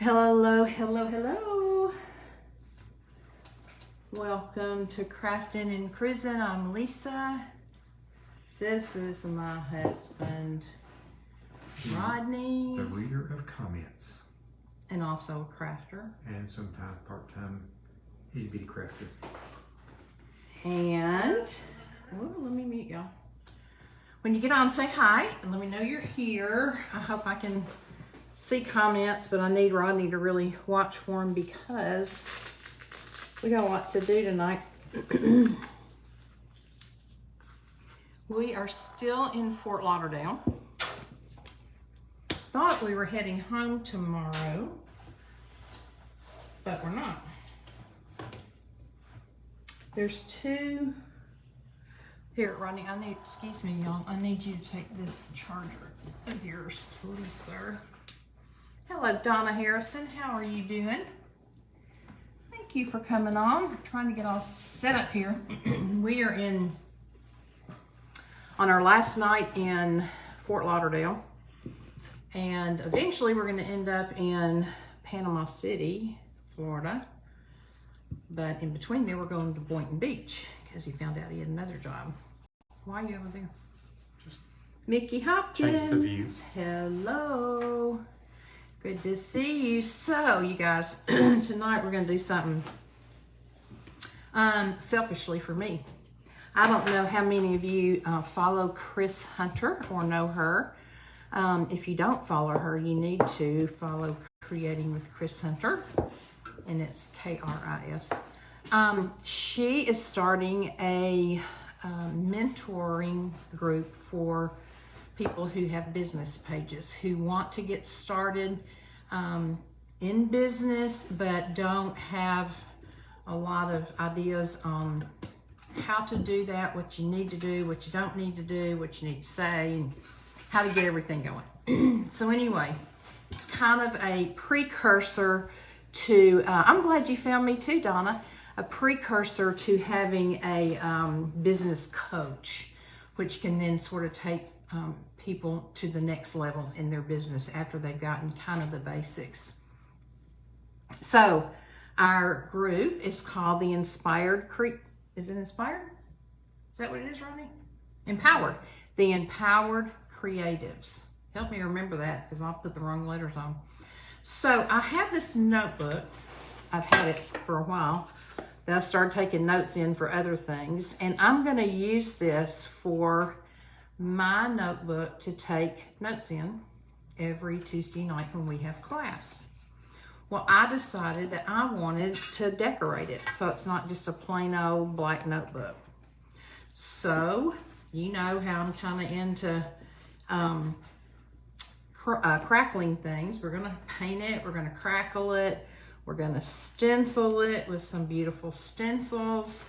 Hello, hello, hello. Welcome to Crafting and Cruising. I'm Lisa. This is my husband, Rodney. The reader of comments. And also a crafter. And sometimes part-time itty-bitty crafter. And, let me meet y'all. When you get on, say hi and let me know you're here. I hope I can see comments, but I need Rodney to really watch for them because we got a lot to do tonight. We are still in Fort Lauderdale. Thought we were heading home tomorrow, but we're not. There's two. Here, Rodney, excuse me, y'all. I need you to take this charger of yours, please, sir. Hello, Donna Harrison. How are you doing? Thank you for coming on. I'm trying to get all set up here. We are on our last night in Fort Lauderdale. And eventually we're going to end up in Panama City, Florida. But in between there, we're going to Boynton Beach because he found out he had another job. Why are you over there? Just Mickey Hopkins. change the view. Hello. Good to see you. So, you guys, tonight we're going to do something selfishly for me. I don't know how many of you follow Chris Hunter or know her. If you don't follow her, you need to follow Creating with Chris Hunter, and it's K-R-I-S. She is starting a mentoring group for people who have business pages, who want to get started in business, but don't have a lot of ideas on how to do that, what you need to do, what you don't need to do, what you need to say, and how to get everything going. So anyway, it's kind of a precursor to, I'm glad you found me too, Donna, a precursor to having a business coach, which can then sort of take people to the next level in their business after they've gotten kind of the basics. So our group is called the Inspired Is it Inspired? Is that what it is, Ronnie? Empowered. The Empowered Creatives. Help me remember that because I'll put the wrong letters on. So I have this notebook. I've had it for a while. Then I started taking notes in for other things. And I'm going to use this for my notebook to take notes in every Tuesday night when we have class. Well, I decided that I wanted to decorate it so it's not just a plain old black notebook. So, you know how I'm kind of into crackling things. We're going to paint it, we're going to crackle it, we're going to stencil it with some beautiful stencils.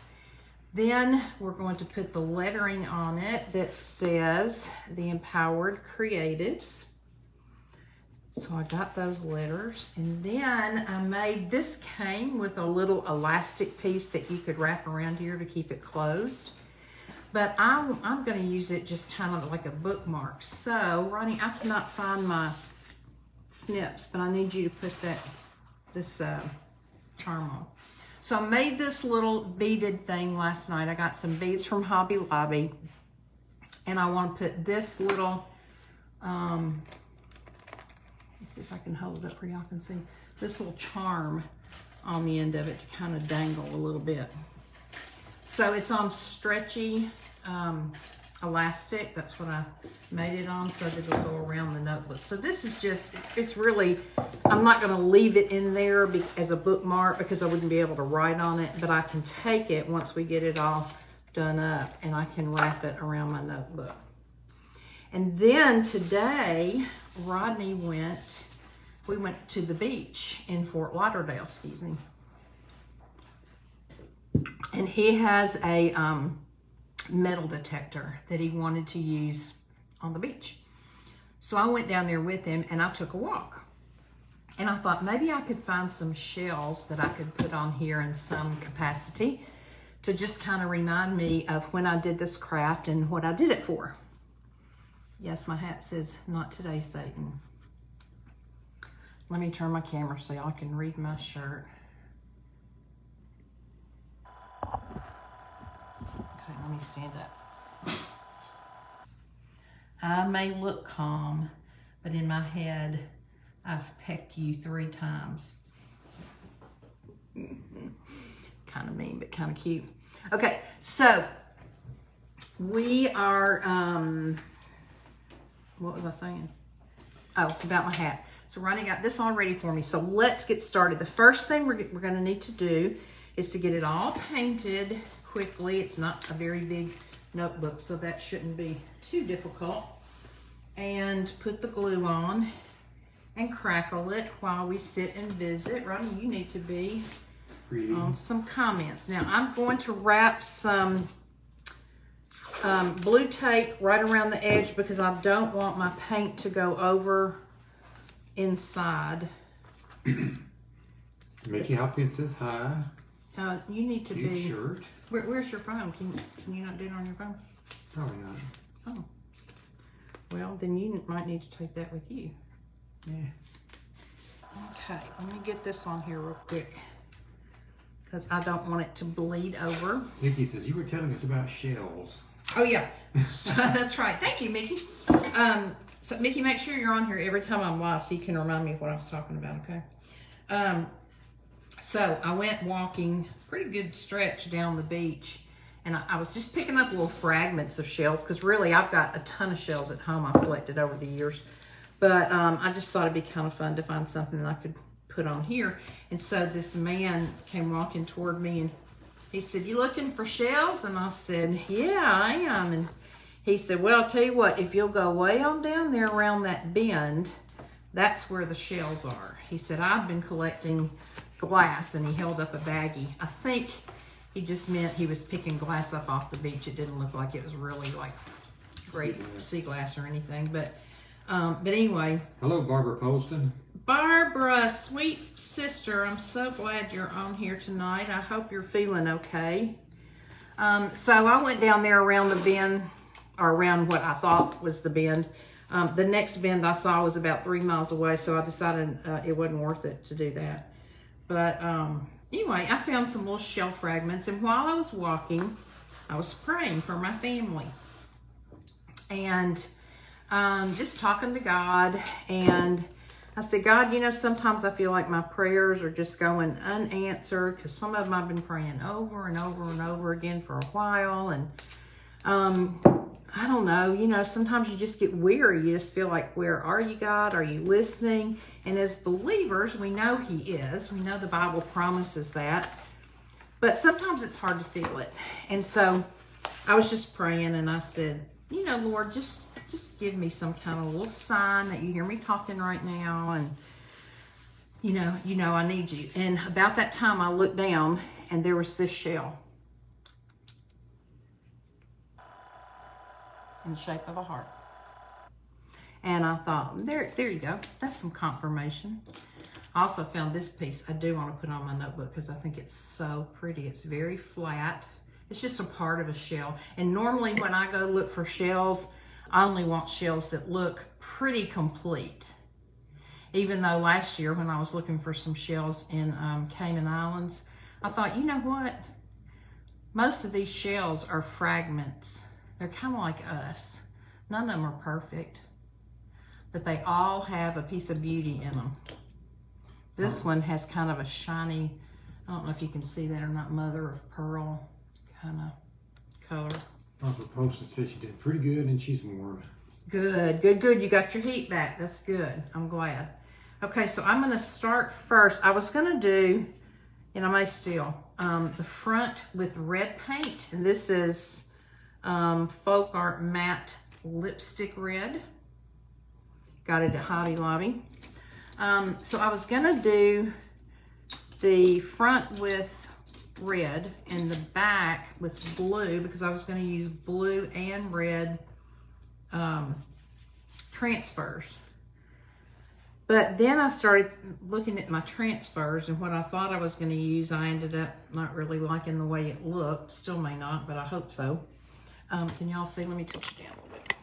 Then we're going to put the lettering on it that says the Empowered Creatives. So I got those letters, and then I made, this came with a little elastic piece that you could wrap around here to keep it closed. But I'm going to use it just kind of like a bookmark. So, Ronnie, I cannot find my snips, but I need you to put this charm on. So I made this little beaded thing last night. I got some beads from Hobby Lobby, and I want to put this little, let's see if I can hold it up where y'all can see, this little charm on the end of it to kind of dangle a little bit. So it's on stretchy elastic. That's what I made it on, so that it'll go around the notebook. So this is just, it's really, I'm not going to leave it in there as a bookmark because I wouldn't be able to write on it, but I can take it once we get it all done up and I can wrap it around my notebook. And then today, Rodney we went to the beach in Fort Lauderdale, excuse me. And he has a metal detector that he wanted to use on the beach. So I went down there with him and I took a walk. And I thought maybe I could find some shells that I could put on here in some capacity to just kind of remind me of when I did this craft and what I did it for. Yes, my hat says, "Not today, Satan." Let me turn my camera so y'all can read my shirt. Okay, let me stand up. I may look calm, but in my head, I've pecked you 3 times. Kind of mean, but kind of cute. Okay, so we are, what was I saying? Oh, about my hat. So Ronnie got this all ready for me. So let's get started. The first thing we're going to need to do is to get it all painted quickly. It's not a very big notebook, so that shouldn't be too difficult. And put the glue on and crackle it while we sit and visit. Ronnie, you need to be on some comments. Now I'm going to wrap some blue tape right around the edge because I don't want my paint to go over inside. Mickey Hopkins says hi. You need to Cute be. shirt. Where's your phone? Can you not do it on your phone? Probably not. Oh. Well, then you might need to take that with you. Yeah. Okay, let me get this on here real quick because I don't want it to bleed over. Mickey says, you were telling us about shells. Oh, yeah. That's right. Thank you, Mickey. So, Mickey, make sure you're on here every time I'm live so you can remind me of what I was talking about, okay? So, I went walking pretty good stretch down the beach, and I was just picking up little fragments of shells because really I've got a ton of shells at home I've collected over the years. But I just thought it'd be kind of fun to find something that I could put on here. And so this man came walking toward me and he said, "You looking for shells?" And I said, "Yeah, I am." And he said, "Well, I'll tell you what, if you'll go way on down there around that bend, that's where the shells are." He said, "I've been collecting glass," and he held up a baggie. I think he just meant he was picking glass up off the beach. It didn't look like it was really like great sea glass or anything, but anyway. Hello, Barbara Poston. Barbara, sweet sister, I'm so glad you're on here tonight. I hope you're feeling okay. So I went down there around the bend, or around what I thought was the bend. The next bend I saw was about 3 miles away, so I decided it wasn't worth it to do that. But anyway, I found some little shell fragments, and while I was walking, I was praying for my family. And just talking to God, and I said, "God, you know, sometimes I feel like my prayers are just going unanswered because some of them I've been praying over and over and over again for a while. And I don't know, you know, sometimes you just get weary. You just feel like, where are you, God? Are you listening?" And as believers, we know He is. We know the Bible promises that. But sometimes it's hard to feel it. And so I was just praying, and I said, "You know, Lord, just give me some kind of little sign that you hear me talking right now, and you know I need you." And about that time I looked down and there was this shell in the shape of a heart. And I thought, there you go. That's some confirmation. I also found this piece I do want to put on my notebook because I think it's so pretty. It's very flat. It's just a part of a shell. And normally when I go look for shells, I only want shells that look pretty complete. Even though last year when I was looking for some shells in Cayman Islands, I thought, you know what? Most of these shells are fragments. They're kind of like us. None of them are perfect, but they all have a piece of beauty in them. This one has kind of a shiny, I don't know if you can see that or not, mother of pearl kind of color. Barbara Poston says she did pretty good and she's warm. Good, good, good. You got your heat back. That's good. I'm glad. Okay, so I'm going to start first. I was going to do, and I may still, the front with red paint. And this is Folk Art Matte Lipstick Red. Got it at Hobby Lobby. So I was going to do the front with red and the back with blue because I was going to use blue and red transfers. But then I started looking at my transfers, and what I thought I was going to use, I ended up not really liking the way it looked. Still may not, but I hope so. Can y'all see? Let me tilt you down a little bit.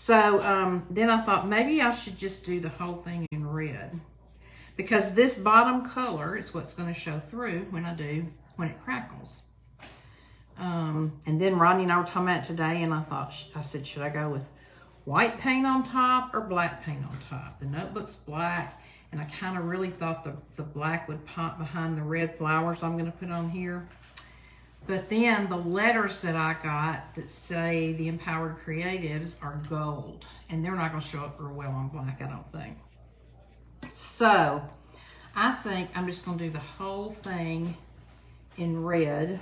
So then I thought maybe I should just do the whole thing in red, because this bottom color is what's going to show through when it crackles. And then Rodney and I were talking about it today, and I said, should I go with white paint on top or black paint on top? The notebook's black, and I kind of really thought the black would pop behind the red flowers I'm going to put on here. But then the letters that I got that say the Empowered Creatives are gold, and they're not going to show up real well on black, I don't think. So I think I'm just going to do the whole thing in red.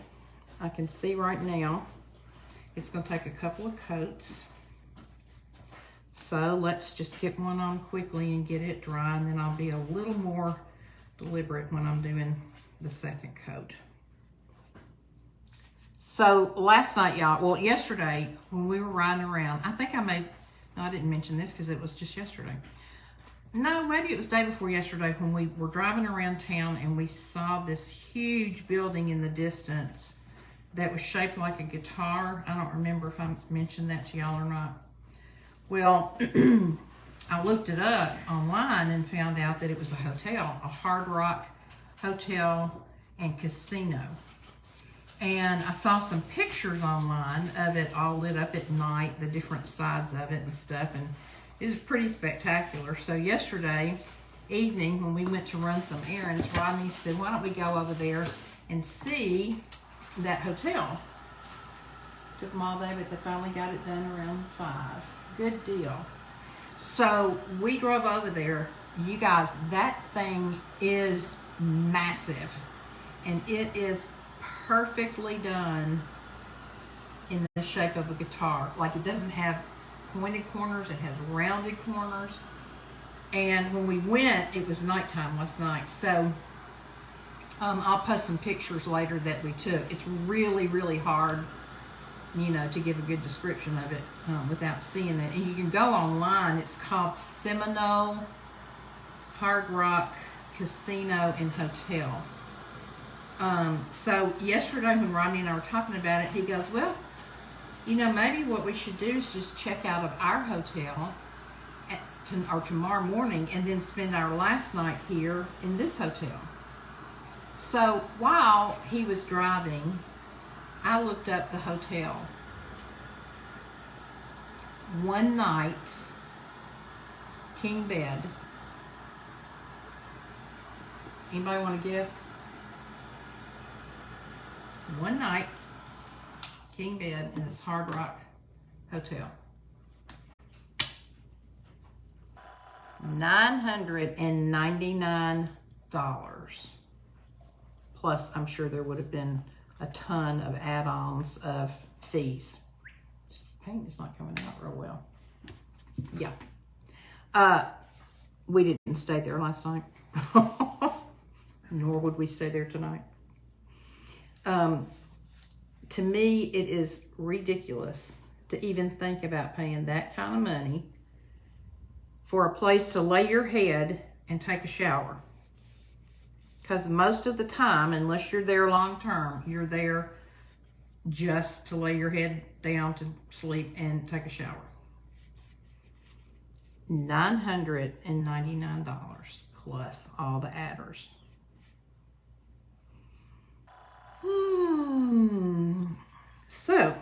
I can see right now it's going to take a couple of coats. So let's just get one on quickly and get it dry, and then I'll be a little more deliberate when I'm doing the second coat. So last night, y'all, well, yesterday when we were riding around, I think no, I didn't mention this because it was just yesterday. No, maybe it was the day before yesterday when we were driving around town and we saw this huge building in the distance that was shaped like a guitar. I don't remember if I mentioned that to y'all or not. Well, I looked it up online and found out that it was a hotel, a Hard Rock hotel and casino. And I saw some pictures online of it all lit up at night, the different sides of it and stuff, and it was pretty spectacular. So yesterday evening when we went to run some errands, Rodney said, why don't we go over there and see that hotel? Took them all day, but they finally got it done around 5. Good deal. So we drove over there. You guys, that thing is massive, and it is perfectly done in the shape of a guitar. Like, it doesn't have pointed corners, it has rounded corners. And when we went, it was nighttime last night, so I'll post some pictures later that we took. It's really, really hard, you know, to give a good description of it without seeing it. And you can go online. It's called Seminole Hard Rock Casino and Hotel. So yesterday when Rodney and I were talking about it, he goes, well, you know, maybe what we should do is just check out of our hotel or tomorrow morning and then spend our last night here in this hotel. So while he was driving, I looked up the hotel. One night, king bed. Anybody want to guess? One night, king bed in this Hard Rock hotel. $999. Plus, I'm sure there would have been a ton of add-ons of fees. This paint is not coming out real well. Yeah. We didn't stay there last night. Nor would we stay there tonight. To me, it is ridiculous to even think about paying that kind of money for a place to lay your head and take a shower. Because most of the time, unless you're there long term, you're there just to lay your head down to sleep and take a shower. $999 plus all the adders. So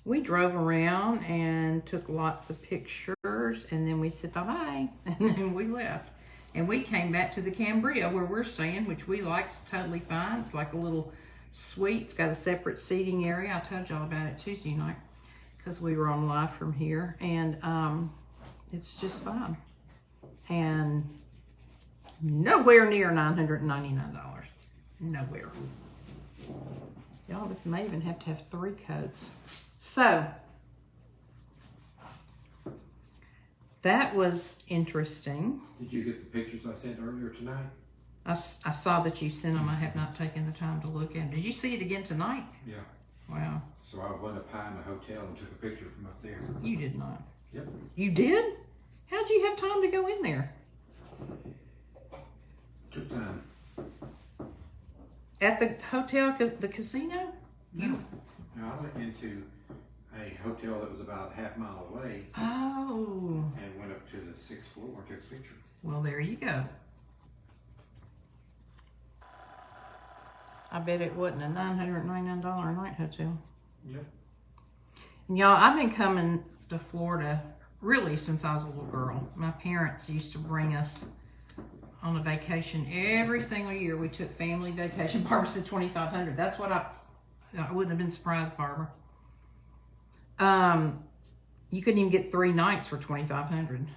we drove around and took lots of pictures, and then we said bye-bye, and then we left. And we came back to the Cambria where we're staying, which we like. It's totally fine. It's like a little suite. It's got a separate seating area. I told y'all about it Tuesday night because we were on live from here, and it's just fine. And nowhere near $999. Nowhere. Y'all, this may even have to have 3 coats. So that was interesting. Did you get the pictures I sent earlier tonight? I saw that you sent them. I have not taken the time to look at them. Did you see it again tonight? Yeah. Wow. So I went up high in the hotel and took a picture from up there. You did not. Yep. You did? How'd you have time to go in there? Took time. At the hotel, the casino? No. No, I went into a hotel that was about a half-mile away. Oh. And went up to the 6th floor and took a picture. Well, there you go. I bet it wasn't a $999 a night hotel. Yep. And y'all, I've been coming to Florida really since I was a little girl. My parents used to bring us on a vacation every single year. We took family vacation. Barbara said $2,500. That's what I wouldn't have been surprised, Barbara. You couldn't even get 3 nights for $2,500.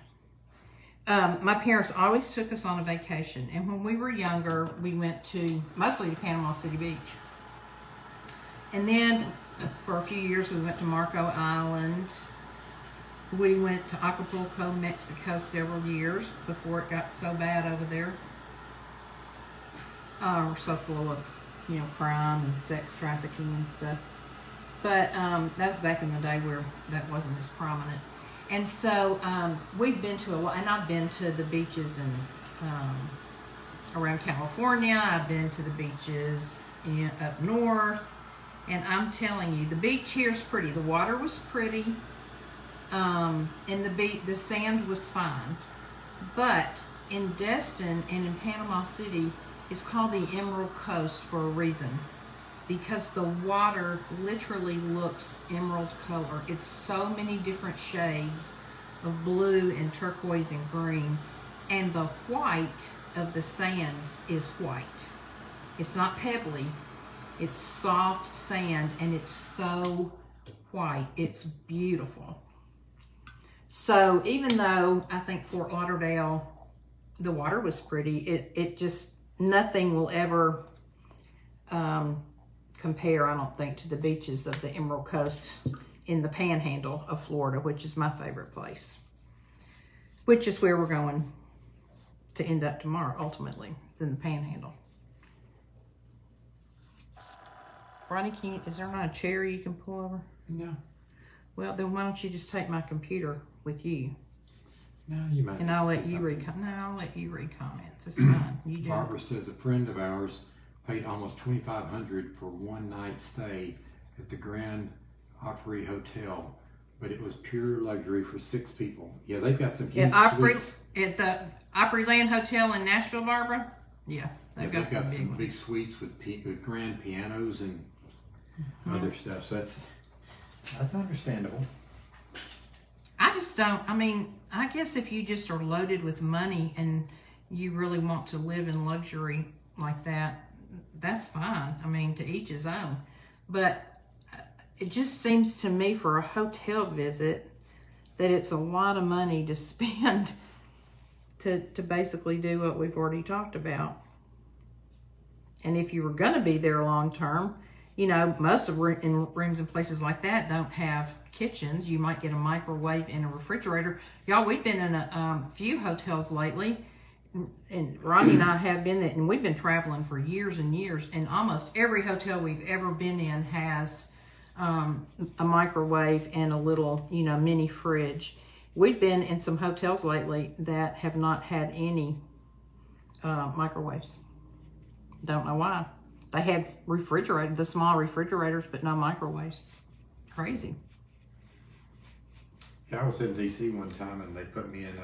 My parents always took us on a vacation, and when we were younger, we went mostly to Panama City Beach. And then for a few years, we went to Marco Island. We went to Acapulco, Mexico several years before it got so bad over there. We're so full of, crime and sex trafficking and stuff. But that was back in the day where that wasn't as prominent. And so we've been to a lot, and I've been to the beaches around California. I've been to the beaches up north. And I'm telling you, the beach here is pretty. The water was pretty. And the sand was fine. But in Destin and in Panama City, it's called the Emerald Coast for a reason. Because the water literally looks emerald color. It's so many different shades of blue and turquoise and green. And the white of the sand is white. It's not pebbly. It's soft sand, and it's so white. It's beautiful. So even though I think Fort Lauderdale, the water was pretty, it just, nothing will ever compare, I don't think, to the beaches of the Emerald Coast in the Panhandle of Florida, which is my favorite place, which is where we're going to end up tomorrow, ultimately, in the Panhandle. Ronnie, is there not a chair you can pull over? No. Well, then why don't you just take my computer with you? No, you might. And I'll let you read. No, I'll let you read comments. It's fine. You do. Barbara says a friend of ours paid almost $2,500 for one night stay at the Grand Opry Hotel, but it was pure luxury for 6 people. Yeah, they've got some huge suites. At the Opryland Hotel in Nashville, Barbara? Yeah, they've got some big suites with grand pianos and other stuff. So that's understandable. I just don't, I guess if you just are loaded with money and you really want to live in luxury like that, that's fine. To each his own. But it just seems to me for a hotel visit that it's a lot of money to spend to basically do what we've already talked about. And if you were going to be there long term, most of rooms and places like that don't have kitchens. You might get a microwave and a refrigerator. Y'all, we've been in a few hotels lately, and Ronnie and I have been there, and we've been traveling for years and years, and almost every hotel we've ever been in has a microwave and a little, mini fridge. We've been in some hotels lately that have not had any microwaves. Don't know why. They had the small refrigerators, but no microwaves. Crazy. Yeah, I was in DC one time, and they put me in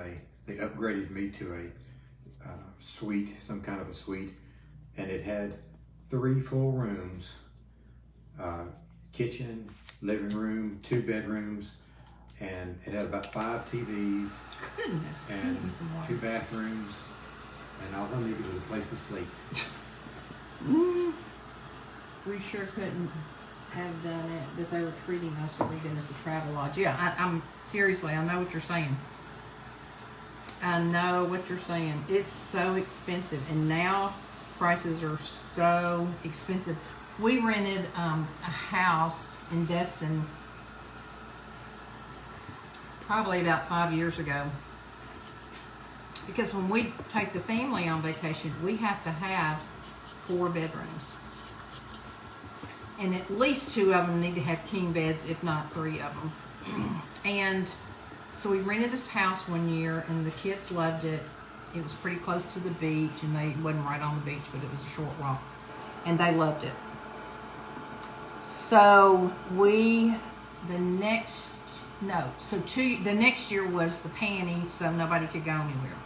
they upgraded me to a suite, some kind of a suite, and it had 3 full rooms, kitchen, living room, 2 bedrooms, and it had about 5 TVs. Goodness. And 2 bathrooms, and all I needed was a place to sleep. We sure couldn't have done it, but they were treating us when we've been at the travel lodge. Yeah, I'm seriously, I know what you're saying. I know what you're saying. It's so expensive, and now prices are so expensive. We rented a house in Destin probably about 5 years ago, because when we take the family on vacation, we have to have 4 bedrooms. And at least 2 of them need to have king beds, if not 3 of them. And so we rented this house one year, and the kids loved it. It was pretty close to the beach, and it wasn't right on the beach, but it was a short walk. And they loved it. So we the next, no, so the next year was the panty, so nobody could go anywhere.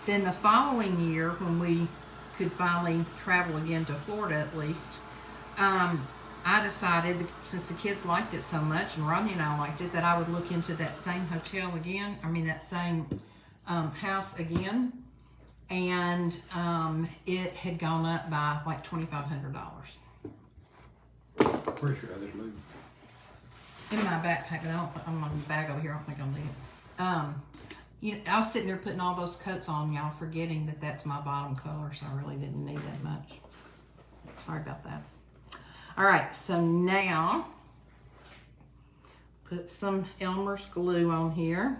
Then the following year, when we could finally travel again to Florida at least, I decided, since the kids liked it so much, and Rodney and I liked it, that I would look into that same hotel again, that same house again, and it had gone up by like $2,500. Where's your other lube? In my backpack, but I'm on the bag over here. I don't think I'll need it. I was sitting there putting all those coats on, y'all, forgetting that that's my bottom color, so I really didn't need that much. Sorry about that. All right, so now put some Elmer's glue on here.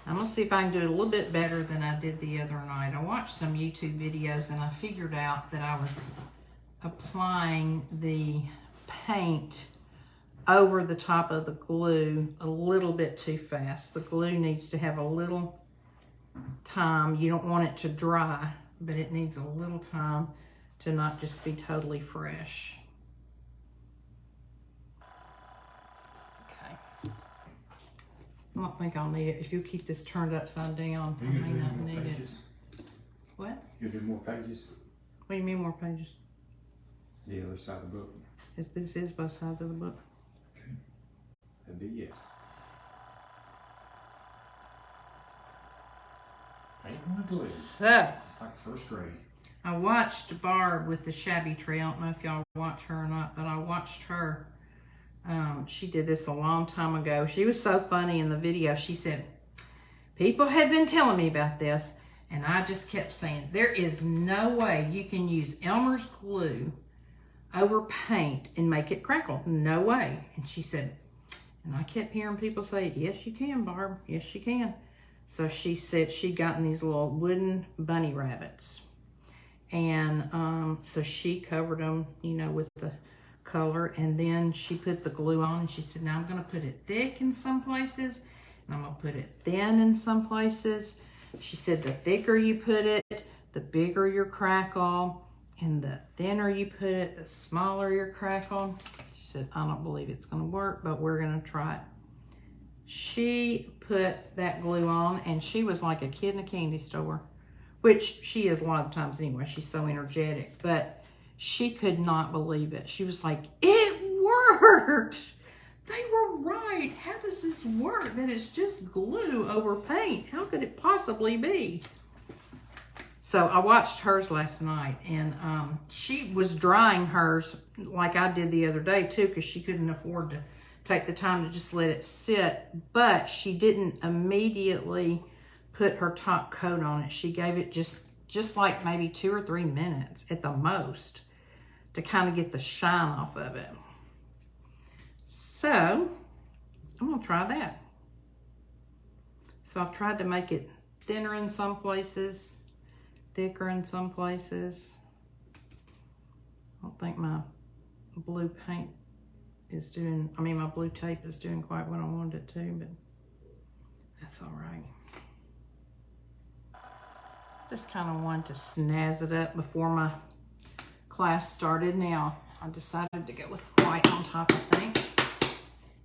I'm gonna see if I can do it a little bit better than I did the other night. I watched some YouTube videos and I figured out that I was applying the paint over the top of the glue a little bit too fast. The glue needs to have a little time. You don't want it to dry, but it needs a little time to not just be totally fresh. Okay. I don't think I'll need it. If you keep this turned upside down, I may not need it. What? You'll do more pages? What do you mean more pages? The other side of the book. This is both sides of the book. Okay. That'd be yes. Ain't one glue. So, it's like first grade. I watched Barb with the shabby tray. I don't know if y'all watch her or not, but I watched her. She did this a long time ago. She was so funny in the video. She said, people had been telling me about this, and I just kept saying, there is no way you can use Elmer's glue over paint and make it crackle. No way. And she said, and I kept hearing people say, yes, you can, Barb. Yes, you can. So she said she'd gotten these little wooden bunny rabbits. And so she covered them, with the color, and then she put the glue on, and she said, now I'm going to put it thick in some places, and I'm going to put it thin in some places. She said the thicker you put it, the bigger your crackle, and the thinner you put it, the smaller your crackle. She said, I don't believe it's going to work, but we're going to try it. She put that glue on, and she was like a kid in a candy store, which she is a lot of times anyway. She's so energetic, but she could not believe it. She was like, it worked. They were right. How does this work? That it's just glue over paint. How could it possibly be? So I watched hers last night, and she was drying hers like I did the other day too, because she couldn't afford to take the time to just let it sit. But she didn't immediately put her top coat on it. She gave it just like maybe 2 or 3 minutes at the most to kind of get the shine off of it. So I'm gonna try that. So I've tried to make it thinner in some places, thicker in some places. I don't think my blue paint is doing, my blue tape is doing quite what I wanted it to, but that's all right. Just kind of wanted to snazz it up before my class started. Now, I decided to go with white on top, I think.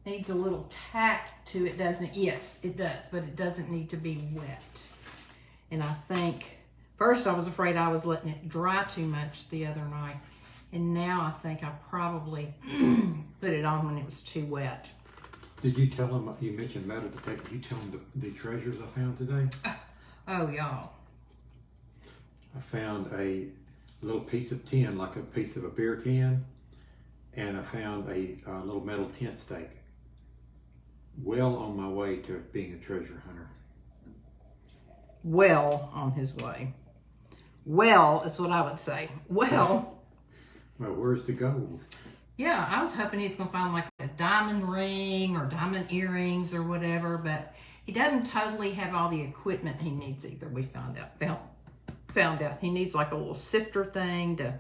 Needs a little tack to it, doesn't it? Yes, it does, but it doesn't need to be wet. And I think, first I was afraid I was letting it dry too much the other night. And now I think I probably put it on when it was too wet. Did you tell them, you mentioned metal detector, did you tell them the treasures I found today? Oh, y'all. I found a little piece of tin, like a piece of a beer can, and I found a little metal tent stake. Well on my way to being a treasure hunter. Well on his way. Well is what I would say. Well. Well, where's the gold? Yeah, I was hoping he's going to find like a diamond ring or diamond earrings or whatever, but he doesn't totally have all the equipment he needs either, we found out. He needs like a little sifter thing to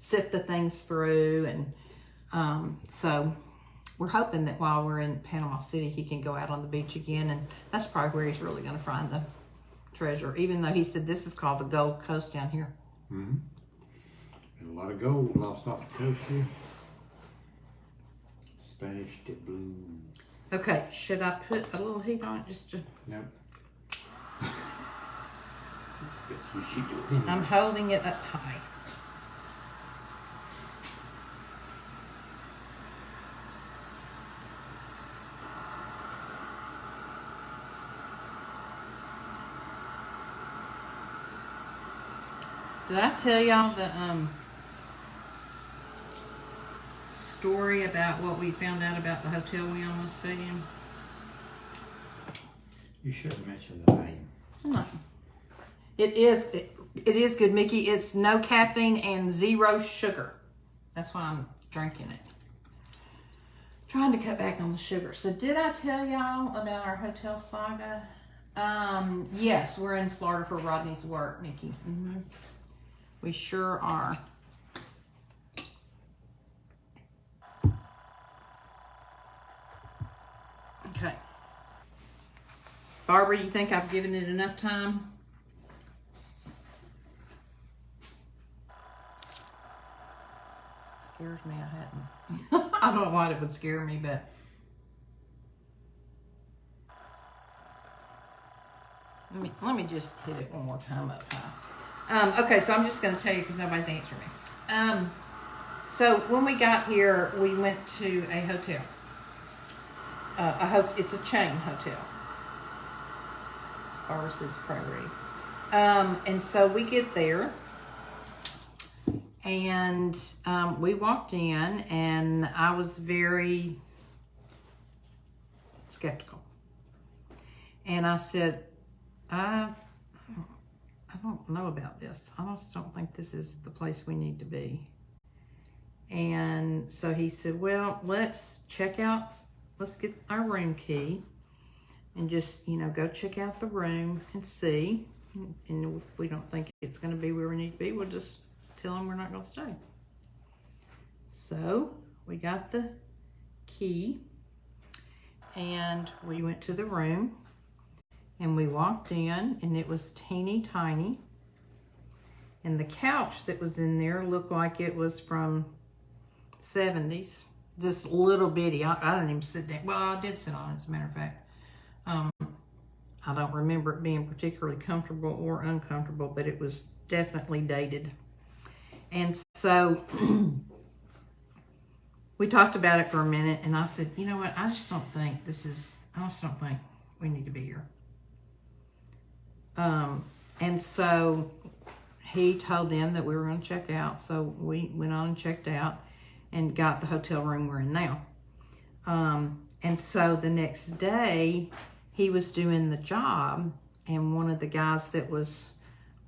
sift the things through, and so we're hoping that while we're in Panama City, he can go out on the beach again, and that's probably where he's really going to find the treasure, even though he said this is called the Gold Coast down here. Mm-hmm. And a lot of gold lost off the coast too. Spanish doubloon. Okay, should I put a little heat on it just to... Nope. But you should do it anyway. I'm holding it up high. Did I tell y'all the story about what we found out about the hotel we almost stayed in? You should have mentioned the name. It is good, Mickey. It's no caffeine and 0 sugar. That's why I'm drinking it. Trying to cut back on the sugar. So did I tell y'all about our hotel saga? Yes, we're in Florida for Rodney's work, Mickey. We sure are. Okay. Barbara, you think I've given it enough time? Scares me I hadn't. I don't know why it would scare me, but let me just hit it one more time up high. Okay, so I'm just going to tell you because nobody's answering me. So when we got here, we went to a hotel. It's a chain hotel. Ours is Prairie. And so we get there, and we walked in, and I was very skeptical. And I said, I don't know about this. I just don't think this is the place we need to be. And so he said, well, let's get our room key and just, go check out the room and see. And if we don't think it's going to be where we need to be, we'll just tell him we're not going to stay. So we got the key and we went to the room. And we walked in, and it was teeny tiny. And the couch that was in there looked like it was from 70s. Just little bitty. I didn't even sit down. Well, I did sit on it, as a matter of fact. I don't remember it being particularly comfortable or uncomfortable, but it was definitely dated. And so we talked about it for a minute, and I said, you know what? I just don't think we need to be here. And so he told them that we were going to check out. So we went on and checked out and got the hotel room we're in now. And so the next day he was doing the job, and one of the guys that was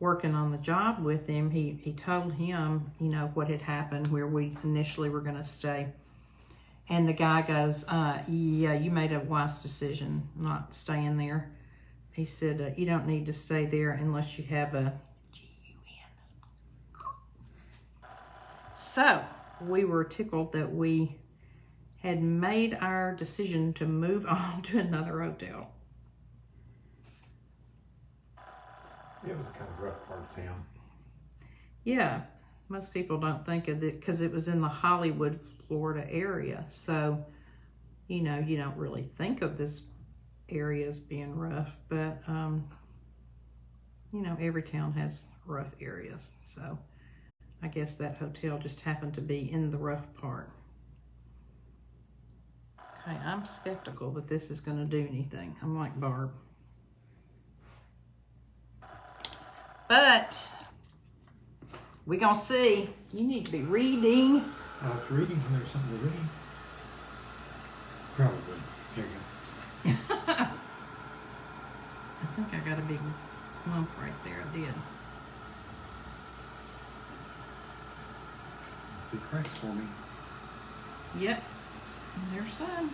working on the job with him, he told him, what had happened where we initially were going to stay. And the guy goes, yeah, you made a wise decision not staying there. He said, you don't need to stay there unless you have a GUN. So we were tickled that we had made our decision to move on to another hotel. It was a kind of rough part of town. Yeah, most people don't think of it because it was in the Hollywood, Florida area. So, you don't really think of this areas being rough, but every town has rough areas, so I guess that hotel just happened to be in the rough part. Okay, I'm skeptical that this is going to do anything. I'm like Barb, but we're gonna see. You need to be reading. I was reading when there's something to read. Probably. Here you go. I think I got a big lump right there. I did. See cracks for me. Yep. And there's some.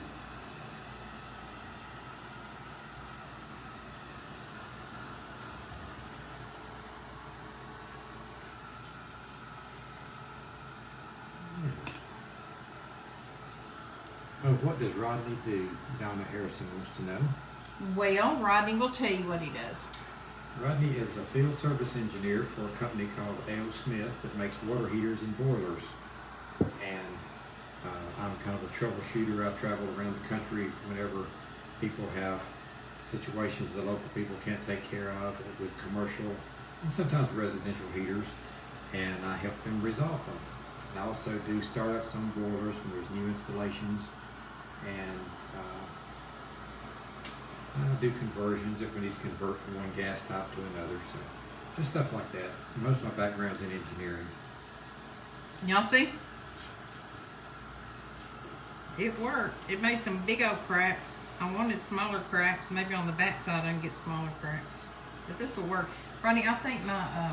Oh, what does Rodney do? Donna Harrison wants to know. Well, Rodney will tell you what he does. Rodney is a field service engineer for a company called A.O. Smith that makes water heaters and boilers. And I'm kind of a troubleshooter. I've traveled around the country whenever people have situations that local people can't take care of with commercial and sometimes residential heaters, and I help them resolve them. I also do startups on boilers when there's new installations, and I do conversions if we need to convert from one gas type to another. So just stuff like that. Most of my background's in engineering. Y'all see? It worked. It made some big old cracks. I wanted smaller cracks. Maybe on the back side I can get smaller cracks. But this will work. Ronnie, I think my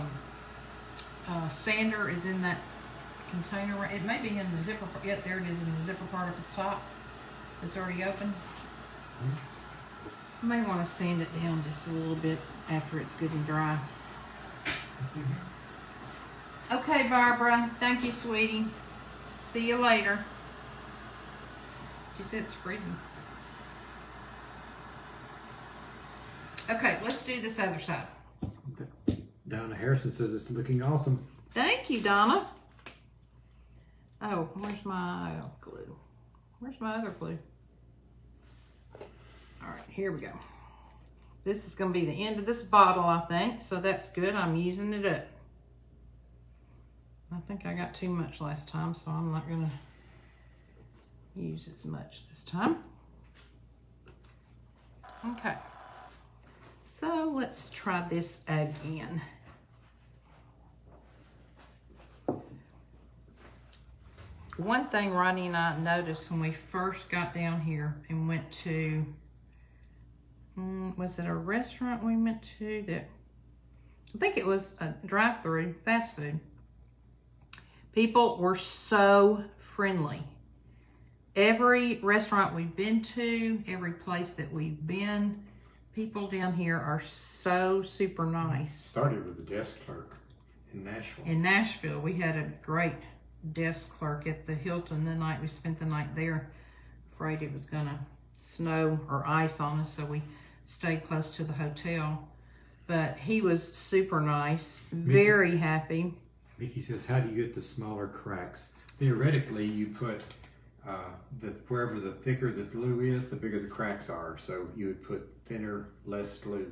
sander is in that container. It may be in the zipper. Yeah, there it is in the zipper part at the top. It's already open. I may want to sand it down just a little bit after it's good and dry. Okay, Barbara. Thank you, sweetie. See you later. She said it's freezing. Okay, let's do this other side. Donna Harrison says it's looking awesome. Thank you, Donna. Oh, where's my glue? Where's my other glue? All right, here we go. This is going to be the end of this bottle, I think, so that's good. I'm using it up. I think I got too much last time, so I'm not going to use as much this time. Okay. So let's try this again. One thing Ronnie and I noticed when we first got down here and went to, was it a restaurant we went to that, I think it was a drive-through fast food. People were so friendly. Every restaurant we've been to, every place that we've been, people down here are so super nice. Started with the desk clerk in Nashville. In Nashville, we had a great desk clerk at the Hilton the night we spent the night there. Afraid it was gonna snow or ice on us, so we stayed close to the hotel. But he was super nice, very happy. Mickey says, how do you get the smaller cracks? Theoretically, you put wherever the thicker the glue is, the bigger the cracks are. So you would put thinner, less glue.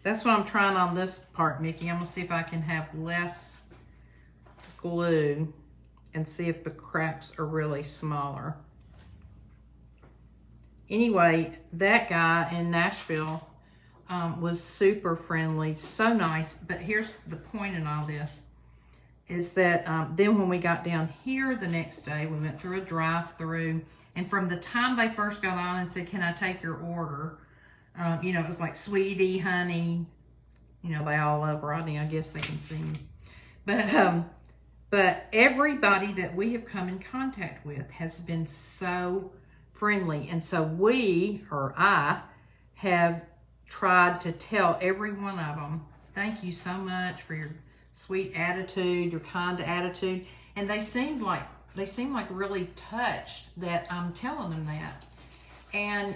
That's what I'm trying on this part, Mickey. I'm gonna see if I can have less glue and see if the cracks are really smaller. Anyway, that guy in Nashville was super friendly, so nice. But here's the point in all this, is that then when we got down here the next day, we went through a drive-through, and from the time they first got on and said, can I take your order? You know, it was like, sweetie, honey, you know, they all love Rodney. I guess they can see me. But everybody that we have come in contact with has been so friendly. And so we, or I, have tried to tell every one of them, thank you so much for your sweet attitude, your kind attitude. And they seem like really touched that I'm telling them that. And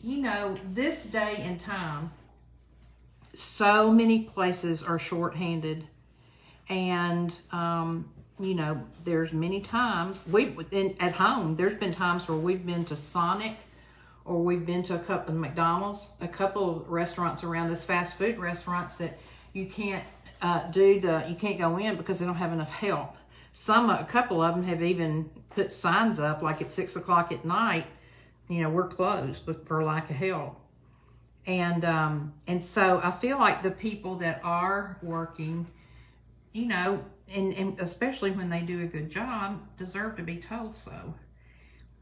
you know, this day and time, so many places are shorthanded. And, you know, there's many times, at home, there's been times where we've been to Sonic, or we've been to a couple of McDonald's, a couple of restaurants around this fast food restaurants that you can't you can't go in because they don't have enough help. A couple of them have even put signs up like at 6 o'clock at night, you know, we're closed for lack of help. And so I feel like the people that are working, you know, and especially when they do a good job, deserve to be told so.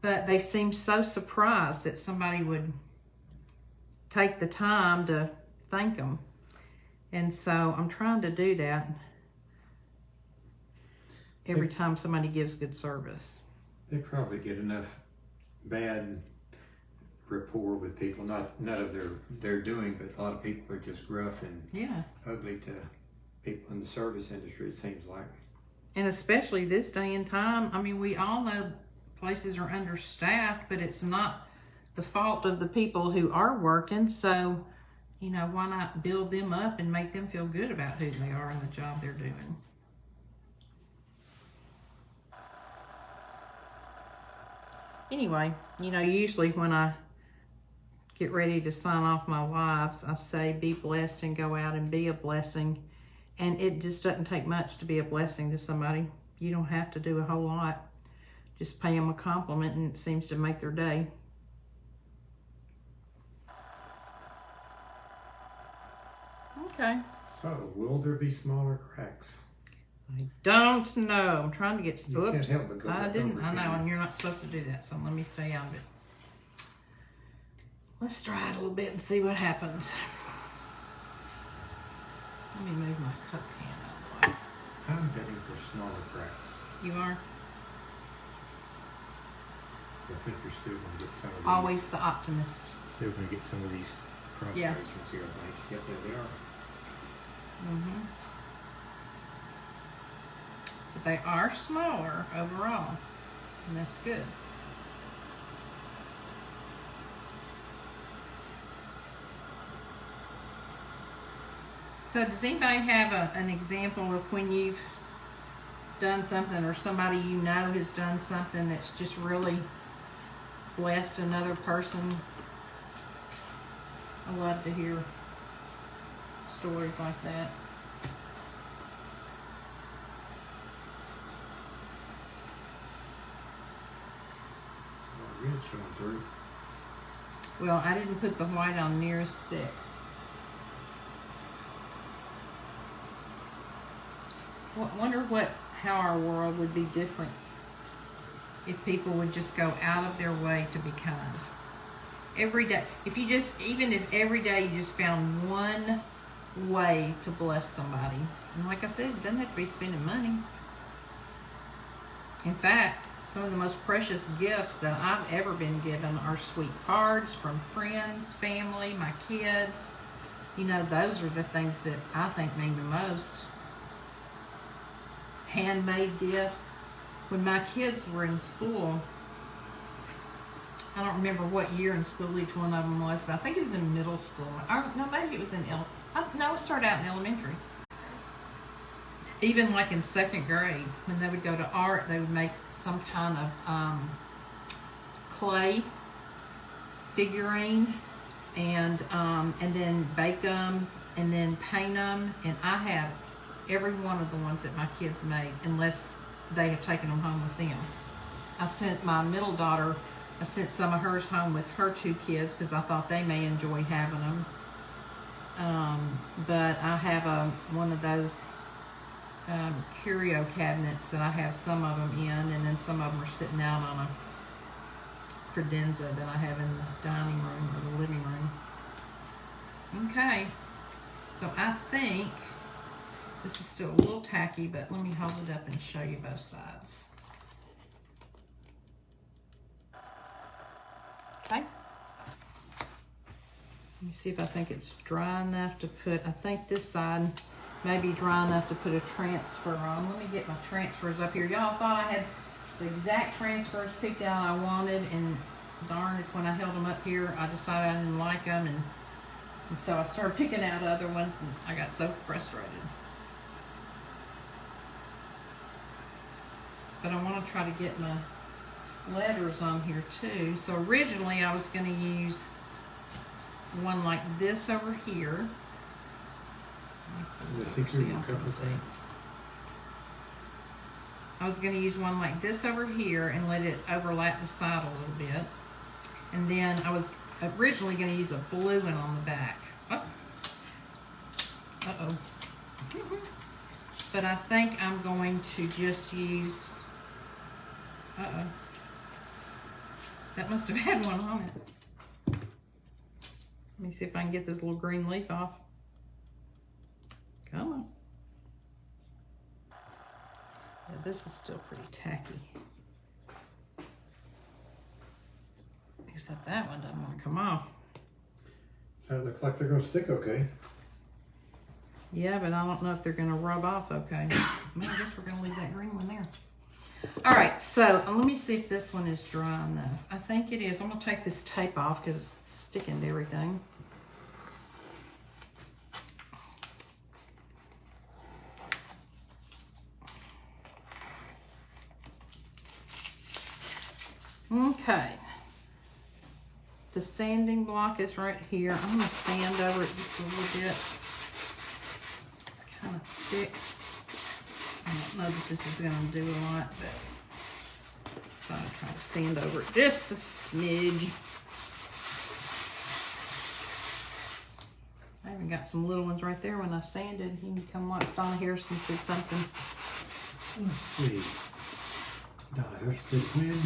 But they seem so surprised that somebody would take the time to thank them. And so I'm trying to do that every time somebody gives good service. They probably get enough bad rapport with people, not of their doing, but a lot of people are just gruff and ugly to people in the service industry, it seems like. And especially this day and time, I mean, we all know places are understaffed, but it's not the fault of the people who are working. So, you know, why not build them up and make them feel good about who they are and the job they're doing? anyway, you know, usually when I get ready to sign off my lives, I say be blessed and go out and be a blessing. And it just doesn't take much to be a blessing to somebody. You don't have to do a whole lot. Just pay them a compliment and it seems to make their day. Okay. So, will there be smaller cracks? I don't know. I'm trying to get. You can't help but go I back didn't. over I know, again. and you're not supposed to do that. So let me stay out of it. Let's try it a little bit and see what happens. Let me move my cup can out of the way. I'm betting for smaller cracks. You are I think you're still going to get some of these. always the optimist. Still going to get some of these crossroads. Yeah. Let's see, I think. Yep, there they are. But they are smaller overall, and that's good. So does anybody have an example of when you've done something or somebody you know has done something that's just really blessed another person? I love to hear stories like that. Red showing through. Well, I didn't put the white on near as thick. Wonder how our world would be different if people would just go out of their way to be kind. Every day, even if every day you just found one way to bless somebody. And like I said, it doesn't have to be spending money. In fact, some of the most precious gifts that I've ever been given are sweet cards from friends, family, my kids. You know, those are the things that I think mean the most. Handmade gifts. When my kids were in school, I don't remember what year in school each one of them was, but I think it was in middle school. No, maybe it was in it started out in elementary. Even like in second grade, when they would go to art, they would make some kind of clay figurine and then bake them and then paint them. And I have every one of the ones that my kids made, unless they have taken them home with them. I sent my middle daughter, I sent some of hers home with her two kids because I thought they may enjoy having them. But I have one of those curio cabinets that I have some of them in, and then some of them are sitting out on a credenza that I have in the dining room or the living room. Okay, so I think this is still a little tacky, but let me hold it up and show you both sides. Okay. Let me see if I think it's dry enough to put, I think this side may be dry enough to put a transfer on. Let me get my transfers up here. Y'all thought I had the exact transfers picked out I wanted, and darn it, when I held them up here, I decided I didn't like them, and so I started picking out other ones, and I got so frustrated. But I want to try to get my letters on here too. So originally I was going to use one like this over here. I was going to use one like this over here and let it overlap the side a little bit. And then I was originally going to use a blue one on the back. Oh. Uh-oh. But I think I'm going to just use... Uh-oh. That must have had one on it. Let me see if I can get this little green leaf off. Come on. Yeah, this is still pretty tacky. Except that one doesn't want to come off. So it looks like they're going to stick okay. Yeah, but I don't know if they're going to rub off okay. Well, I guess we're going to leave that green one there. All right, so let me see if this one is dry enough. I think it is. I'm going to take this tape off because it's sticking to everything. Okay. The sanding block is right here. I'm gonna sand over it just a little bit. It's kind of thick. I don't know that this is gonna do a lot, but so I'll try to sand over it just a smidge. I even got some little ones right there when I sanded. You can come watch Donna Harrison said something. Let's see. Donna Harrison said when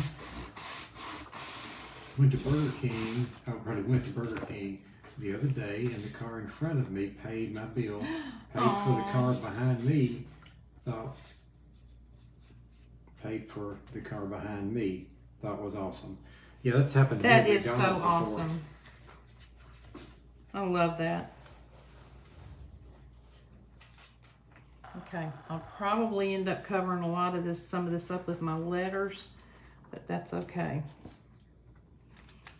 went to Burger King. I probably went to Burger King the other day, and the car in front of me paid my bill, paid for the car behind me. Thought paid for the car behind me. Thought was awesome. Yeah, that's happened to me. That is so McDonald's before. awesome. I love that. Okay, I'll probably end up covering a lot of this, some of this up with my letters, but that's okay.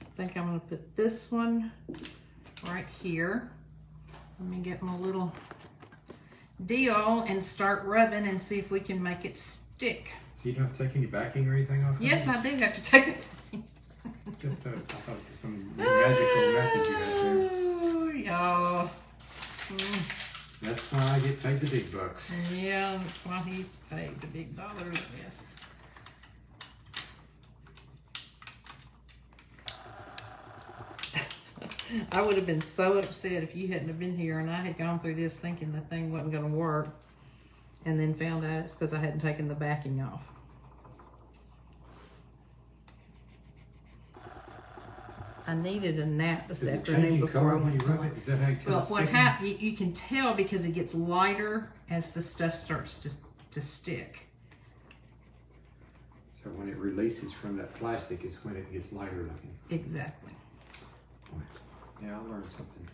I think I'm gonna put this one right here. Let me get my little deal and start rubbing and see if we can make it stick. So you don't have to take any backing or anything off? Yes, I do have to take it. Just I thought some magical method you had there. Oh, y'all. That's why I get paid the big bucks. Yeah, that's why he's paid the big dollars, yes. I would have been so upset if you hadn't have been here and I had gone through this thinking the thing wasn't going to work and then found out it's because I hadn't taken the backing off. I needed a nap this afternoon before I went to work. Is that how you tell? Well, what happens, you can tell because it gets lighter as the stuff starts to stick. So when it releases from that plastic is when it gets lighter looking. Exactly. Yeah, I learned something.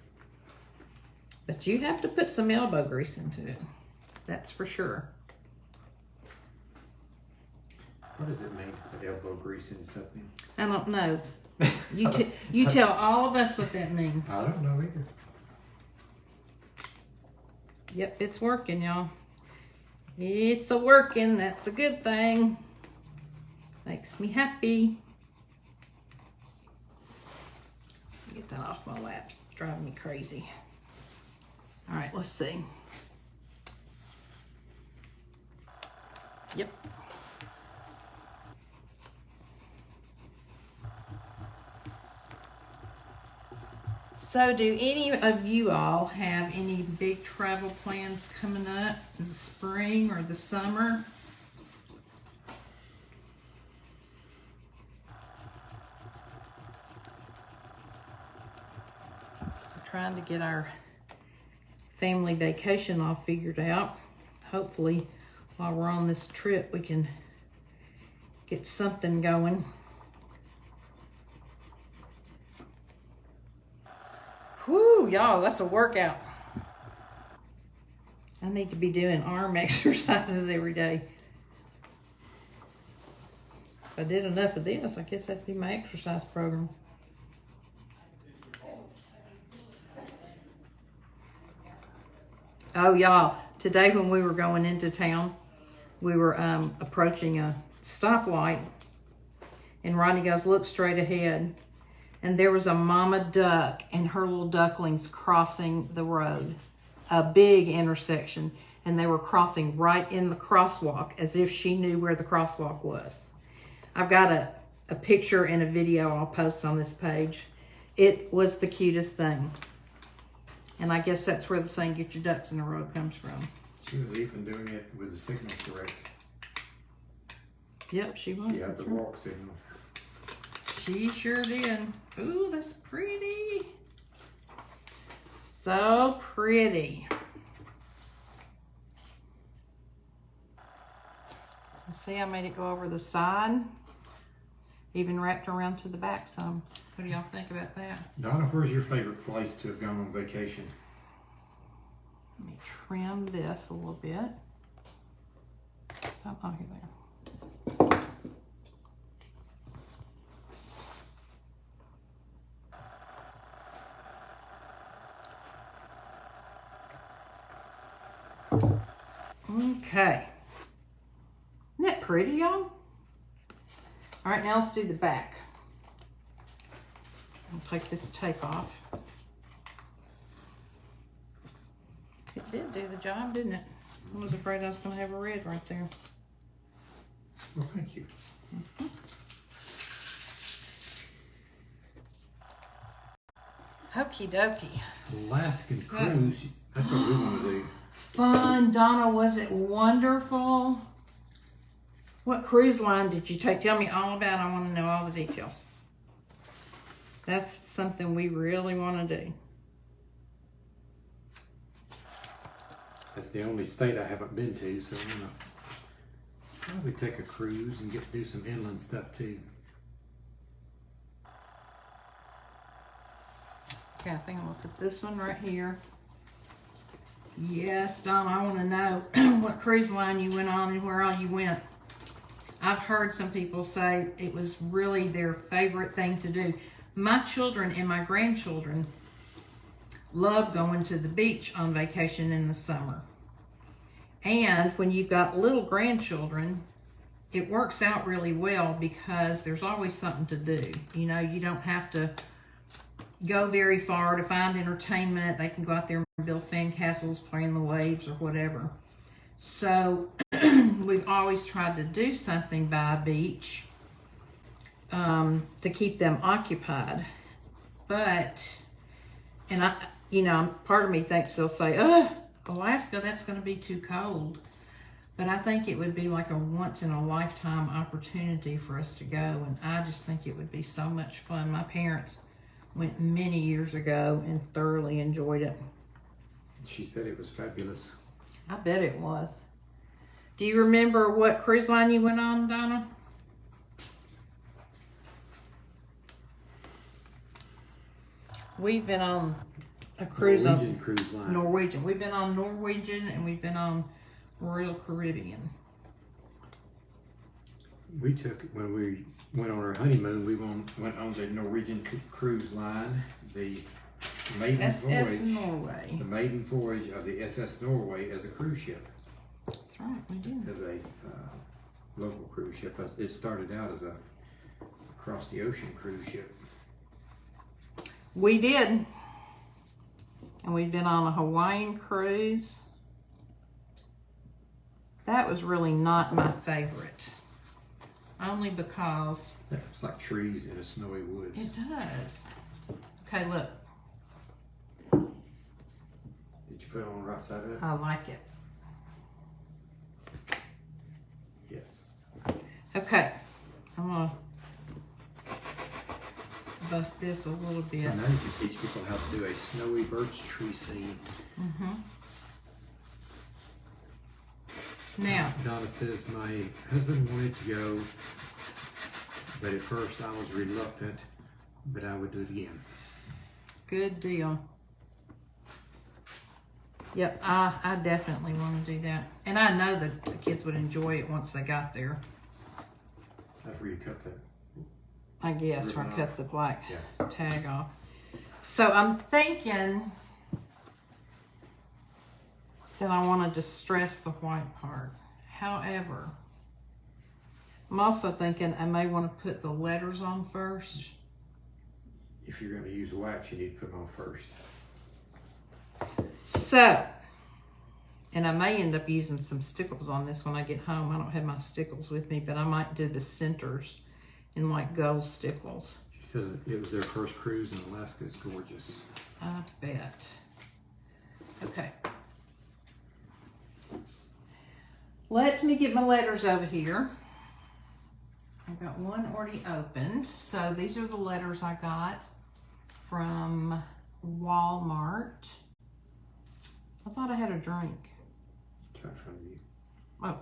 But you have to put some elbow grease into it. That's for sure. What does it mean to put elbow grease in something? I don't know. You tell all of us what that means. I don't know either. Yep, it's working, y'all. It's a working. That's a good thing. Makes me happy. Get that off my lap. It's driving me crazy. All right, let's see. Yep. So do any of you all have any big travel plans coming up in the spring or the summer? We're trying to get our family vacation all figured out. Hopefully, while we're on this trip, we can get something going. Whew, y'all, that's a workout. I need to be doing arm exercises every day. If I did enough of this, I guess that'd be my exercise program. Oh, y'all, today when we were going into town, we were approaching a stoplight, and Ronnie goes, look straight ahead. And there was a mama duck and her little ducklings crossing the road, a big intersection, and they were crossing right in the crosswalk as if she knew where the crosswalk was. I've got a picture and a video I'll post on this page. It was the cutest thing. And I guess that's where the saying, get your ducks in a row comes from. She was even doing it with the signal correct. Yep, she was. She had the walk signal. She sure did. Ooh, that's pretty. So pretty. See, I made it go over the side. Even wrapped around to the back some. What do y'all think about that? Donna, where's your favorite place to have gone on vacation? Let me trim this a little bit. Oh, here there. Okay. Isn't that pretty, y'all? All right, now let's do the back. I'll take this tape off. It did do the job, didn't it? I was afraid I was going to have a red right there. Well, thank you. Okie dokie. Alaskan cruise. That's what we want to do. Fun, Donna. Was it wonderful? What cruise line did you take? Tell me all about it. I want to know all the details. That's something we really want to do. That's the only state I haven't been to, so I'm gonna probably take a cruise and get to do some inland stuff too. Okay, I think I'm gonna put this one right here. Yes, Donna, I want to know what cruise line you went on and where all you went. I've heard some people say it was really their favorite thing to do. My children and my grandchildren love going to the beach on vacation in the summer. And when you've got little grandchildren, it works out really well because there's always something to do. You know, you don't have to go very far to find entertainment. They can go out there and build sandcastles, play in the waves or whatever. So we've always tried to do something by a beach to keep them occupied. But, and I, you know, part of me thinks they'll say, oh, Alaska, that's going to be too cold. But I think it would be like a once in a lifetime opportunity for us to go. And I just think it would be so much fun. My parents went many years ago and thoroughly enjoyed it. She said it was fabulous. I bet it was. Do you remember what cruise line you went on, Donna? We've been on a cruise Norwegian on cruise line. Norwegian. We've been on Norwegian and we've been on Royal Caribbean. We took, when we went on our honeymoon, we went on the Norwegian cruise line, the maiden SS voyage, Norway. the maiden voyage of the SS Norway as a cruise ship, That's right, we did. as a local cruise ship. It started out as a across the ocean cruise ship. We did. And we've been on a Hawaiian cruise. That was really not my favorite. Only because It's like trees in a snowy woods. it does. Okay, look. Did you put it on the right side of it? I like it. Yes. Okay. I'm gonna buff this a little bit. So now you can teach people how to do a snowy birch tree scene. Now, Donna says, my husband wanted to go, but at first I was reluctant, but I would do it again. good deal. Yep, I definitely want to do that. And I know that the kids would enjoy it once they got there. That's where you cut that. I guess, or Ribbon cut off. the black Yeah. tag off. So I'm thinking that I want to distress the white part. However, I'm also thinking I may want to put the letters on first. If you're going to use wax, you need to put them on first. So, and I may end up using some stickles on this when I get home. I don't have my stickles with me, but I might do the centers in like gold stickles. She said it was their first cruise in Alaska. It's gorgeous. I bet. Okay. Let me get my letters over here. I've got one already opened. So these are the letters I got from Walmart. I thought I had a drink. It's right in front of you. Oh.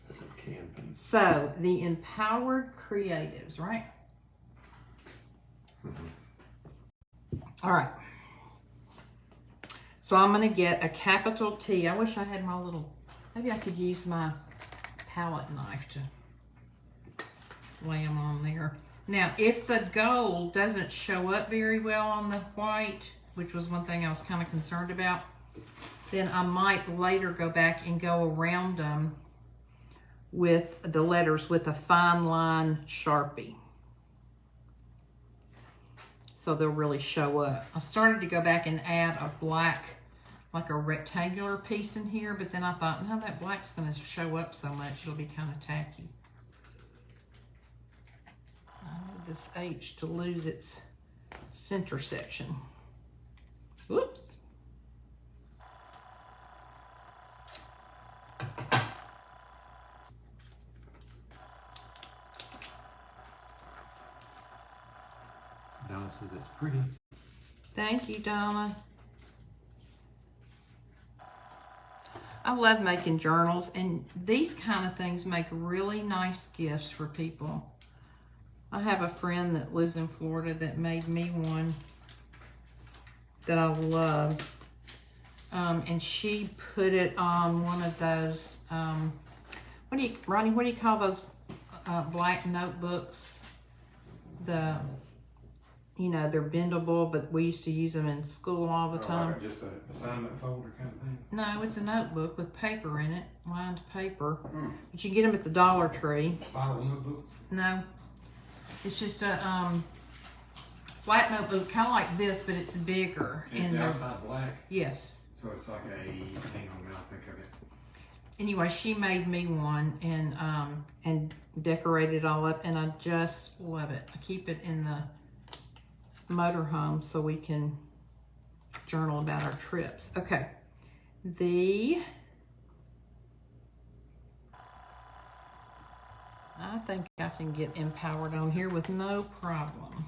It's a can thing. So the Empowered Creatives, right? All right. So I'm going to get a capital T. I wish I had my little, maybe I could use my palette knife to lay them on there. Now, if the gold doesn't show up very well on the white, which was one thing I was kind of concerned about, then I might later go back and go around them with the letters with a fine line Sharpie. so they'll really show up. I started to go back and add a black, like a rectangular piece in here, but then I thought, no, that black's gonna show up so much, it'll be kind of tacky. I need this H to lose its center section. Whoops. Donna says it's pretty. Thank you, Donna. I love making journals, and these kind of things make really nice gifts for people. I have a friend that lives in Florida that made me one that I love. And she put it on one of those, Ronnie, what do you call those black notebooks? You know, they're bendable, but we used to use them in school all the time. Like just an assignment folder kind of thing? No, it's a notebook with paper in it, lined paper. But you get them at the Dollar Tree. Spiral notebooks? No. It's just a flat notebook, kind of like this, but it's bigger. And it's outside black? Yes. So it's like a, hang on, now I think of it. Anyway, she made me one and decorated it all up, and I just love it. I keep it in the motorhome so we can journal about our trips. Okay, I think I can get empowered on here with no problem.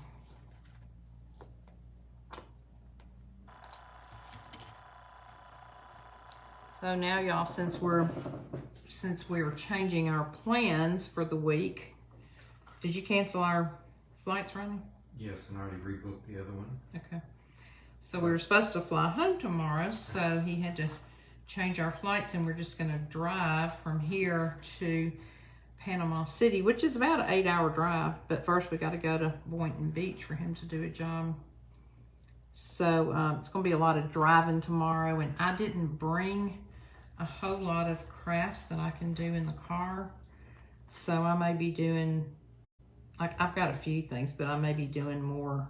So now, y'all, since we're changing our plans for the week, did you cancel our flights, Ronnie? Yes, and I already rebooked the other one. Okay. So we were supposed to fly home tomorrow, so he had to change our flights, and we're just going to drive from here to Panama City, which is about an 8-hour drive. But first, we got to go to Boynton Beach for him to do a job. So it's going to be a lot of driving tomorrow, and I didn't bring a whole lot of crafts that I can do in the car. So I may be doing, like, I've got a few things, but I may be doing more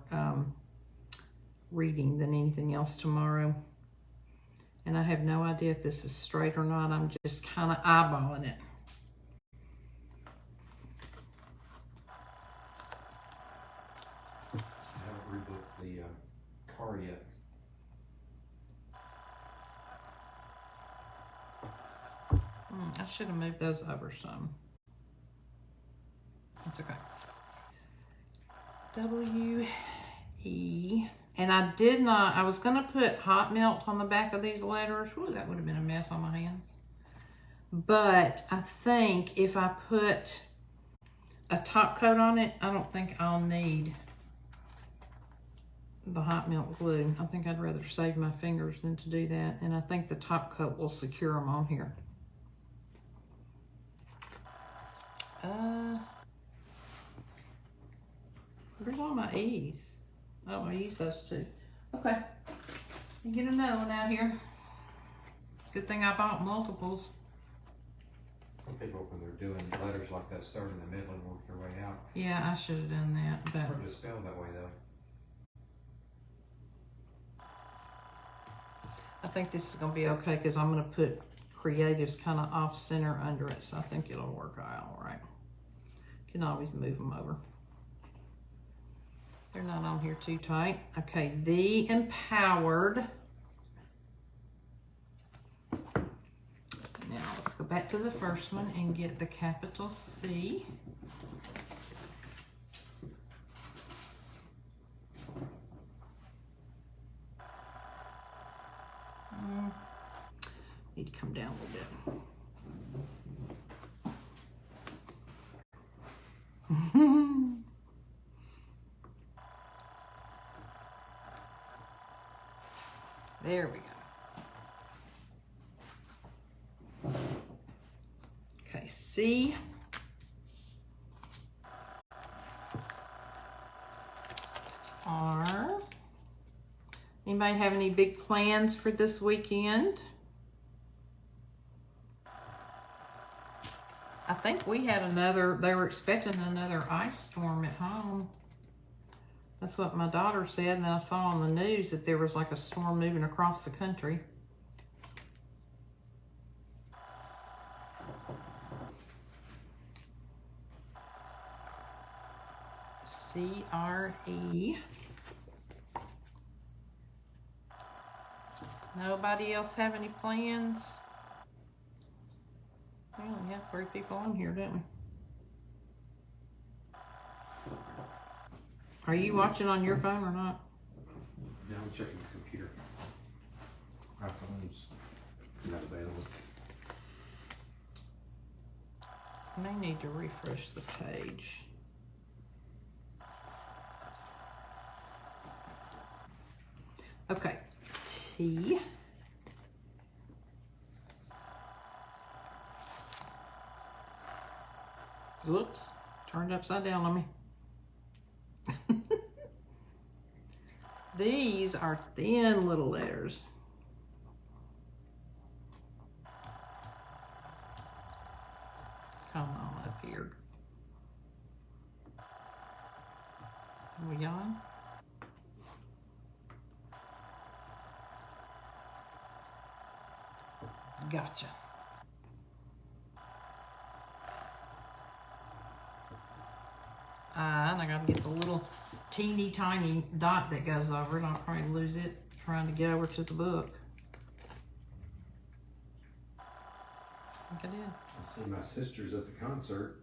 reading than anything else tomorrow. And I have no idea if this is straight or not. I'm just kind of eyeballing it. I haven't rebooked the car yet. I should have moved those over some. That's okay. W-E. And I did not, I was going to put hot melt on the back of these letters. Ooh, that would have been a mess on my hands. But I think if I put a top coat on it, I don't think I'll need the hot melt glue. I think I'd rather save my fingers than to do that. And I think the top coat will secure them on here. Where's all my E's? Oh, I use those too. Okay. And get another one out here. Good thing I bought multiples. Some people, when they're doing letters like that, start in the middle and work their way out. Yeah, I should have done that. It's But hard to spell that way, though. I think this is going to be okay because I'm going to put creatives kind of off center under it. So I think it'll work out all right. Can always move them over. They're not on here too tight. Okay, the empowered. Now let's go back to the first one and get the capital C. Need to come down a little bit. There we go. Okay, C. R. Anybody have any big plans for this weekend? I think we had another, they were expecting another ice storm at home. That's what my daughter said, and then I saw on the news that there was like a storm moving across the country. CRE. Nobody else have any plans? We only have 3 people on here, don't we? Are you watching on your phone or not? Now I'm checking the computer. My phone's not available. I may need to refresh the page. Okay, T. Whoops, turned upside down on me. These are thin little letters. Come on up here. Are we on? Gotcha. And I gotta get the little teeny tiny dot that goes over it. I'll probably lose it trying to get over to the book. I think I did. I see my sister's at the concert.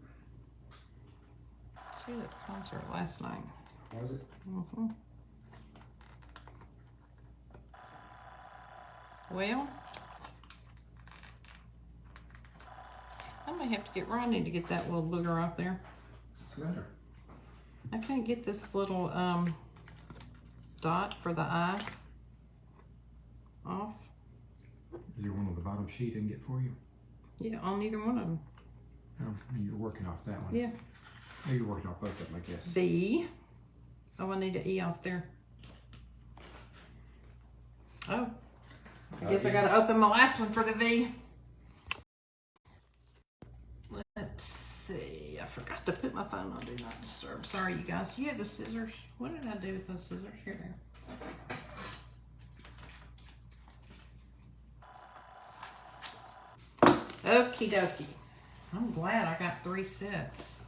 She was at the concert last night. Was it? Mm-hmm. Well, I may have to get Rodney to get that little booger off there. What's the matter? I can't get this little dot for the eye off. Is there one on the bottom sheet I can get for you? Yeah, on either one of them. Oh, you're working off that one. Yeah. Oh, you're working off both of them, I guess. V. Oh, I need an E off there. Oh. I guess I gotta open my last one for the V. Let's see. I forgot to put my phone on Do Not Disturb. Sorry, you guys. You have the scissors. What did I do with those scissors? Here they are. Okie dokie. I'm glad I got 3 sets.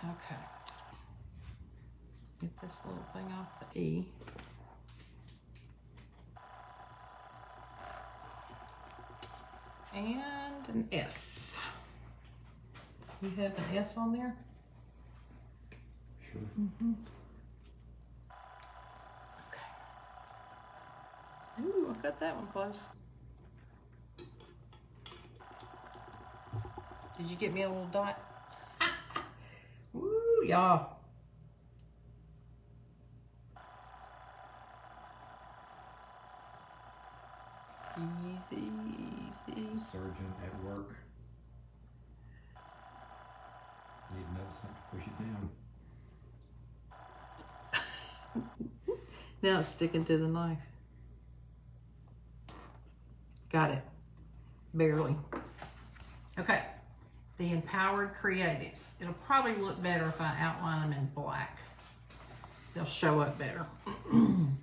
Okay. Get this little thing off the E. And an S. You have an S on there? Sure. Mm-hmm. Okay. Ooh, I got that one close. Did you get me a little dot? Ooh, y'all. Easy, easy. Surgeon at work. Need another something to push it down. Now it's sticking to the knife. Got it. Barely. Okay. The Empowered Creatives. It'll probably look better if I outline them in black. They'll show up better.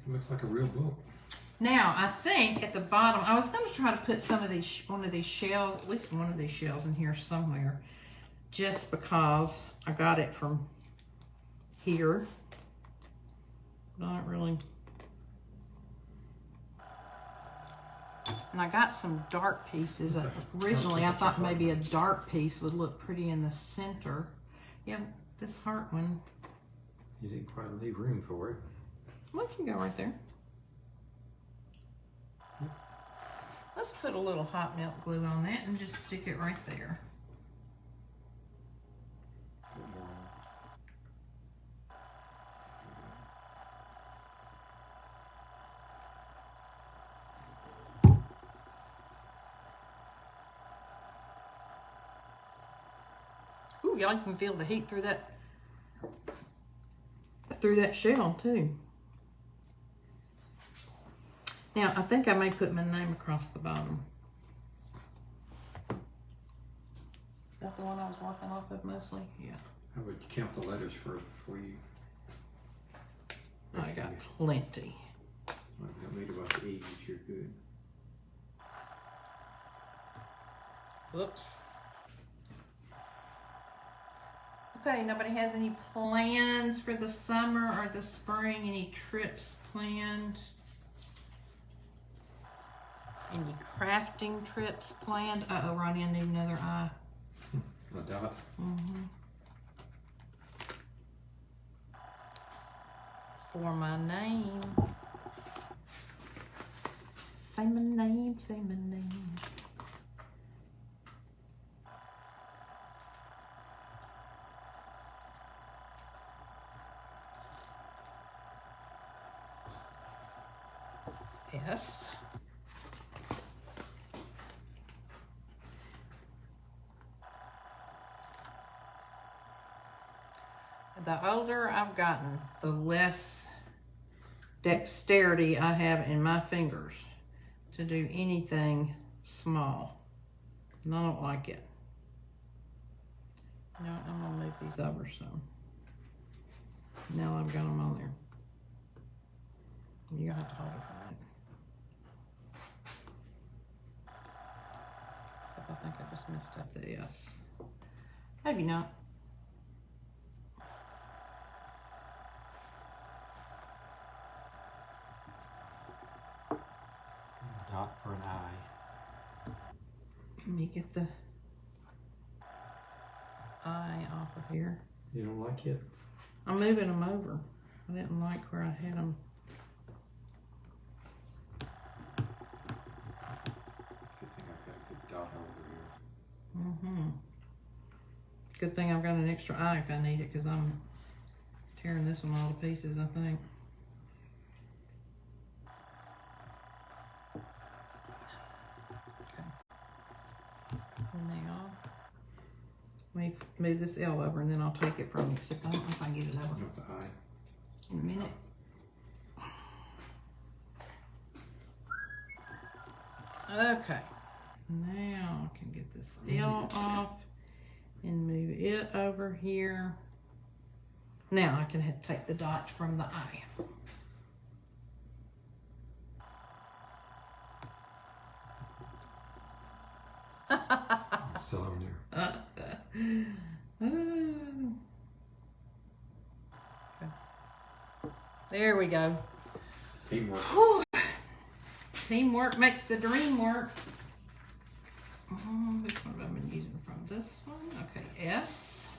Looks like a real book. Now, I think at the bottom, I was going to try to put some of these, one of these shells, at least one of these shells in here somewhere, just because I got it from here. Not really. And I got some dark pieces. Originally, I thought maybe a dark piece would look pretty in the center. Yeah, this heart one. You didn't quite leave room for it. Well, it can go right there. Let's put a little hot melt glue on that and just stick it right there. Ooh, y'all can feel the heat through that shell too. Now, I think I may put my name across the bottom. that the one I was working off of mostly? Yeah. I would count the letters first before you. I got plenty. Don't read about the E's, you're good. Whoops. Okay, nobody has any plans for the summer or the spring? Any trips planned? Any crafting trips planned? Uh-oh, Ronnie, I need another eye. A dot. Mm-hmm. For my name. Say my name, say my name. Yes. The older I've gotten, the less dexterity I have in my fingers to do anything small. And I don't like it. No, I'm gonna move these over some. Now I've got them on there. You're gonna have to hold it for a minute. I think I just messed up the S. Maybe not. Dot for an I. Let me get the I off of here. You don't like it? I'm moving them over. I didn't like where I had them. Good thing I've got a good dot over here. Mm-hmm. Good thing I've got an extra eye if I need it, because I'm tearing this one all to pieces, I think. Okay. Now, let me move this L over and then I'll take it from you. Except I don't know if I can get it over Not the I. in a minute. Okay. Now I can get this L off and move it over here. Now I can take the dot from the I. Still on there. Okay. There we go. Teamwork. Whew. Teamwork makes the dream work. Which one have I been using from this one? Okay, S.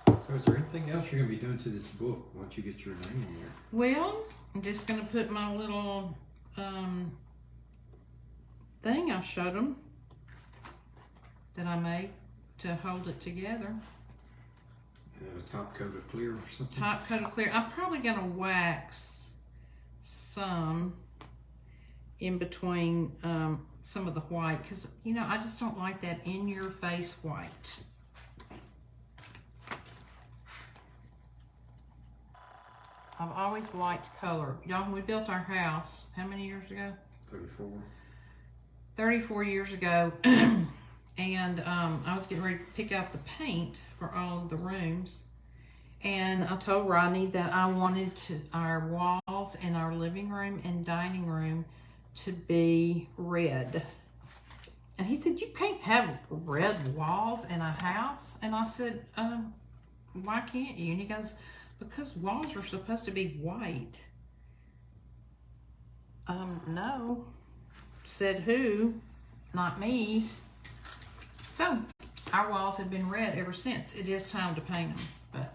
So is there anything else you're going to be doing to this book once you get your name in there? Well, I'm just going to put my little thing I showed them that I made to hold it together. And then a top coat of clear or something? Top coat of clear. I'm probably going to wax some in between some of the white, because, you know, I just don't like that in-your-face white. I've always liked color. Y'all, when we built our house, how many years ago? 34. 34 years ago. And I was getting ready to pick out the paint for all of the rooms. And I told Rodney that I wanted our walls in our living room and dining room to be red. And he said, you can't have red walls in a house. And I said, why can't you? And he goes, because walls are supposed to be white. No. Said who? Not me. So, our walls have been red ever since. It is time to paint them. But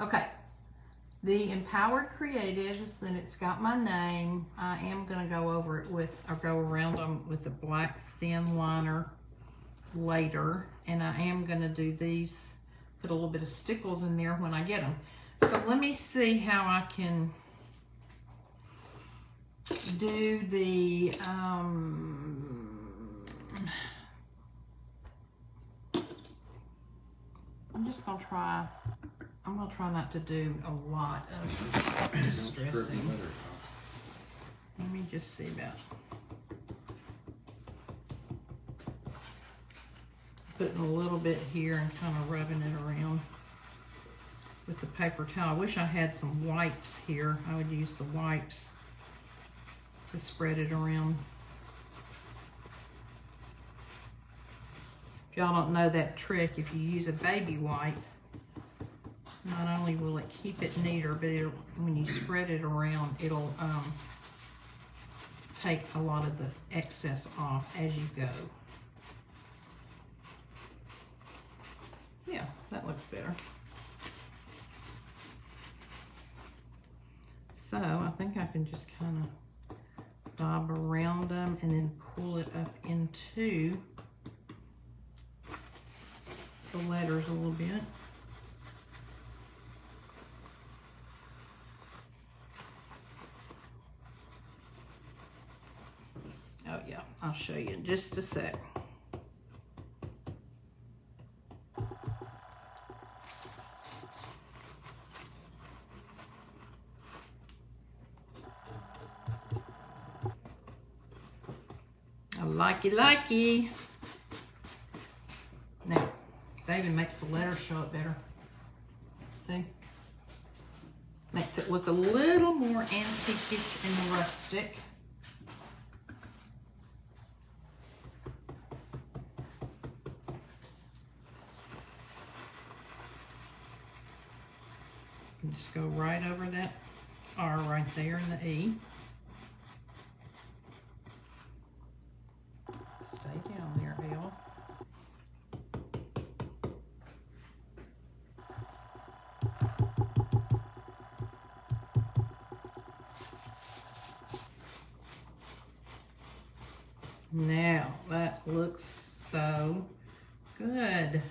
okay. The Empowered Creatives, then it's got my name. I am going to go over it with, or go around them with a black thin liner later. And I am going to do these, put a little bit of stickles in there when I get them. So let me see how I can do the, I'm just going to try, I'm going to try not to do a lot of distressing. just see about putting a little bit here and kind of rubbing it around with the paper towel. I wish I had some wipes here. I would use the wipes to spread it around. If y'all don't know that trick, if you use a baby wipe, not only will it keep it neater, but it'll, when you spread it around, it'll take a lot of the excess off as you go. Yeah, that looks better. So I think I can just kind of dab around them and then pull it up into the letters a little bit. Oh yeah, I'll show you in just a sec. Likey. Now, that even makes the letters show it better. See? Makes it look a little more antique-ish and rustic. And just go right over that R right there in the E. Stay down there, Bill. Now, that looks so good.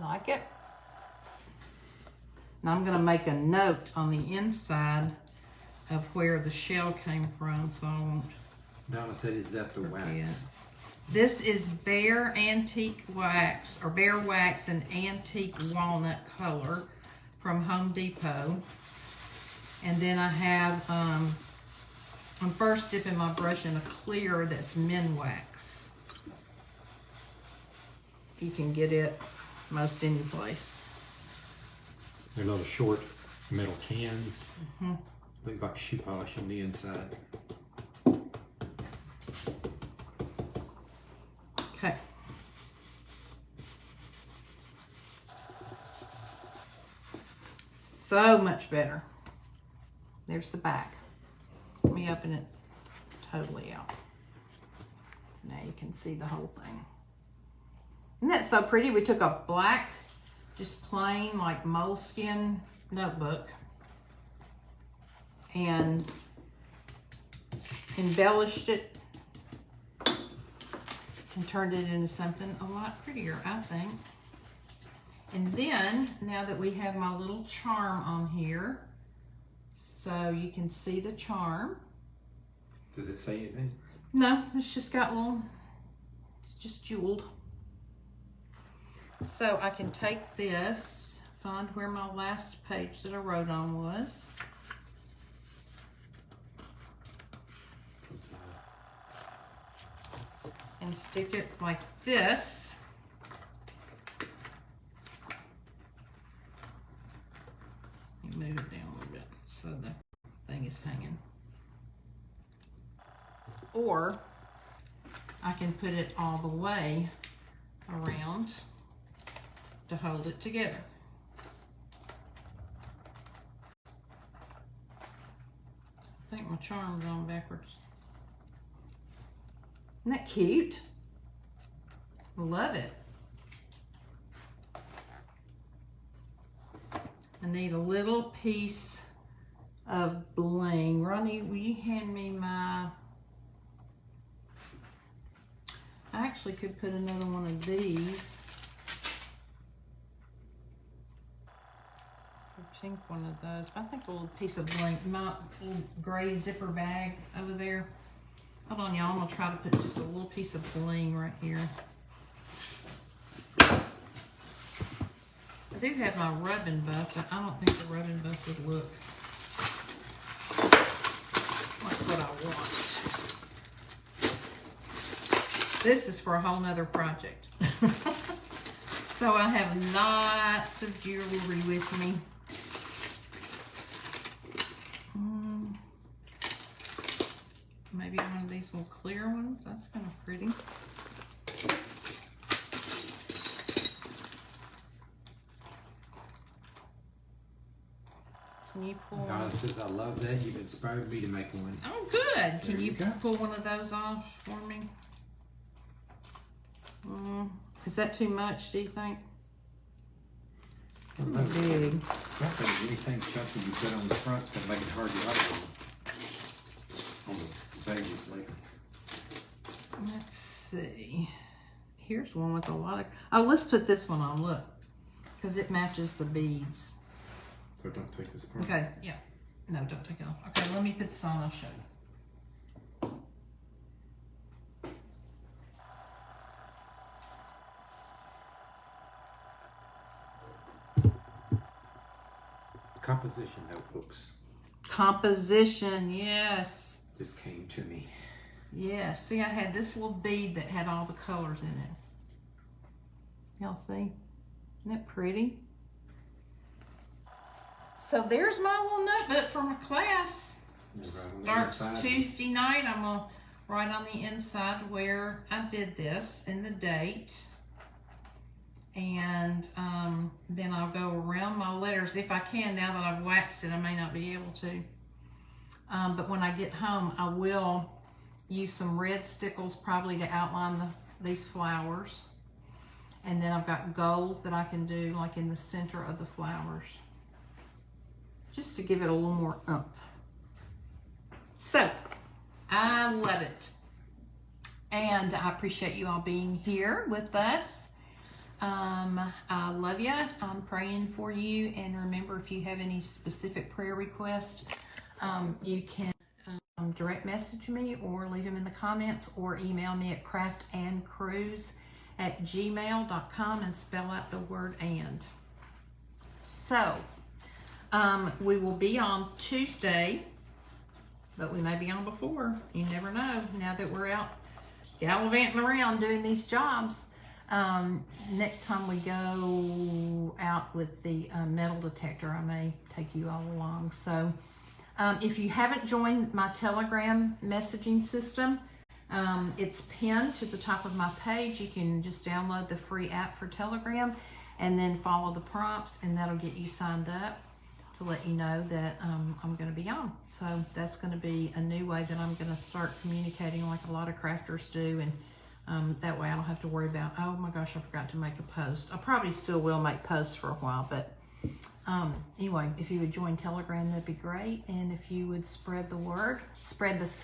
Like it? Now I'm going to make a note on the inside of where the shell came from, so I won't. Donna said, is that the wax? This is Bare Antique Wax, or Bare Wax and Antique Walnut Color from Home Depot. And then I have, I'm first dipping my brush in a clear that's Men Wax. You can get it most any place. They're little short metal cans. Look like shoe polish on the inside. Okay. So much better. There's the back. Let me open it totally out. Now you can see the whole thing. Isn't that so pretty? We took a black, just plain like moleskin notebook and embellished it and turned it into something a lot prettier, I think. And then, now that we have my little charm on here, so you can see the charm. Does it say anything? No, it's just got little, it's just jeweled. So I can take this, find where my last page that I wrote on was. And stick it like this. And move it down a little bit so the thing is hanging. Or I can put it all the way around to hold it together. I think my charm's on backwards. Isn't that cute? Love it. I need a little piece of bling. Ronnie, will you hand me my... I actually could put another one of these. I think one of those. I think a little piece of bling. My little gray zipper bag over there. Hold on, y'all. I'm going to try to put just a little piece of bling right here. do have my rubbing buff, but I don't think the rubbing buff would look like what I want. This is for a whole nother project. So I have lots of jewelry with me. Maybe one of these little clear ones. That's kind of pretty. Can you pull? God says, I love that. You've inspired me to make one. Oh, good. Can you go. pull one of those off for me? Is that too much, do you think? Big. I think anything chunky you put on the front is going to make it hard to write on the pages later. Let's see. Here's one with a lot of... Oh, let's put this one on, look. Because it matches the beads. So don't take this part. Okay, yeah. No, don't take it off. Okay, let me put this on, I'll show you. Composition notebooks. Composition, yes. Just came to me. Yeah, see, I had this little bead that had all the colors in it. Y'all see? Isn't that pretty? So there's my little notebook for my class. Starts Tuesday night. I'm going to write on the inside where I did this and the date. And then I'll go around my letters if I can. Now that I've waxed it, I may not be able to. But when I get home, I will use some red stickles probably to outline these flowers. And then I've got gold that I can do like in the center of the flowers, just to give it a little more oomph. So, I love it. And I appreciate you all being here with us. I love you. I'm praying for you. And remember, if you have any specific prayer requests, you can direct message me or leave them in the comments or email me at craftandcruise@gmail.com and spell out the word and. So, we will be on Tuesday, but we may be on before. You never know now that we're out gallivanting around doing these jobs. Next time we go out with the metal detector, I may take you all along. So if you haven't joined my Telegram messaging system, it's pinned to the top of my page. You can just download the free app for Telegram and then follow the prompts, and that'll get you signed up to let you know that I'm going to be on. So that's going to be a new way that I'm going to start communicating like a lot of crafters do, and that way I don't have to worry about, oh my gosh, I forgot to make a post. I probably still will make posts for a while, but anyway, if you would join Telegram, that'd be great. And if you would spread the word, spread the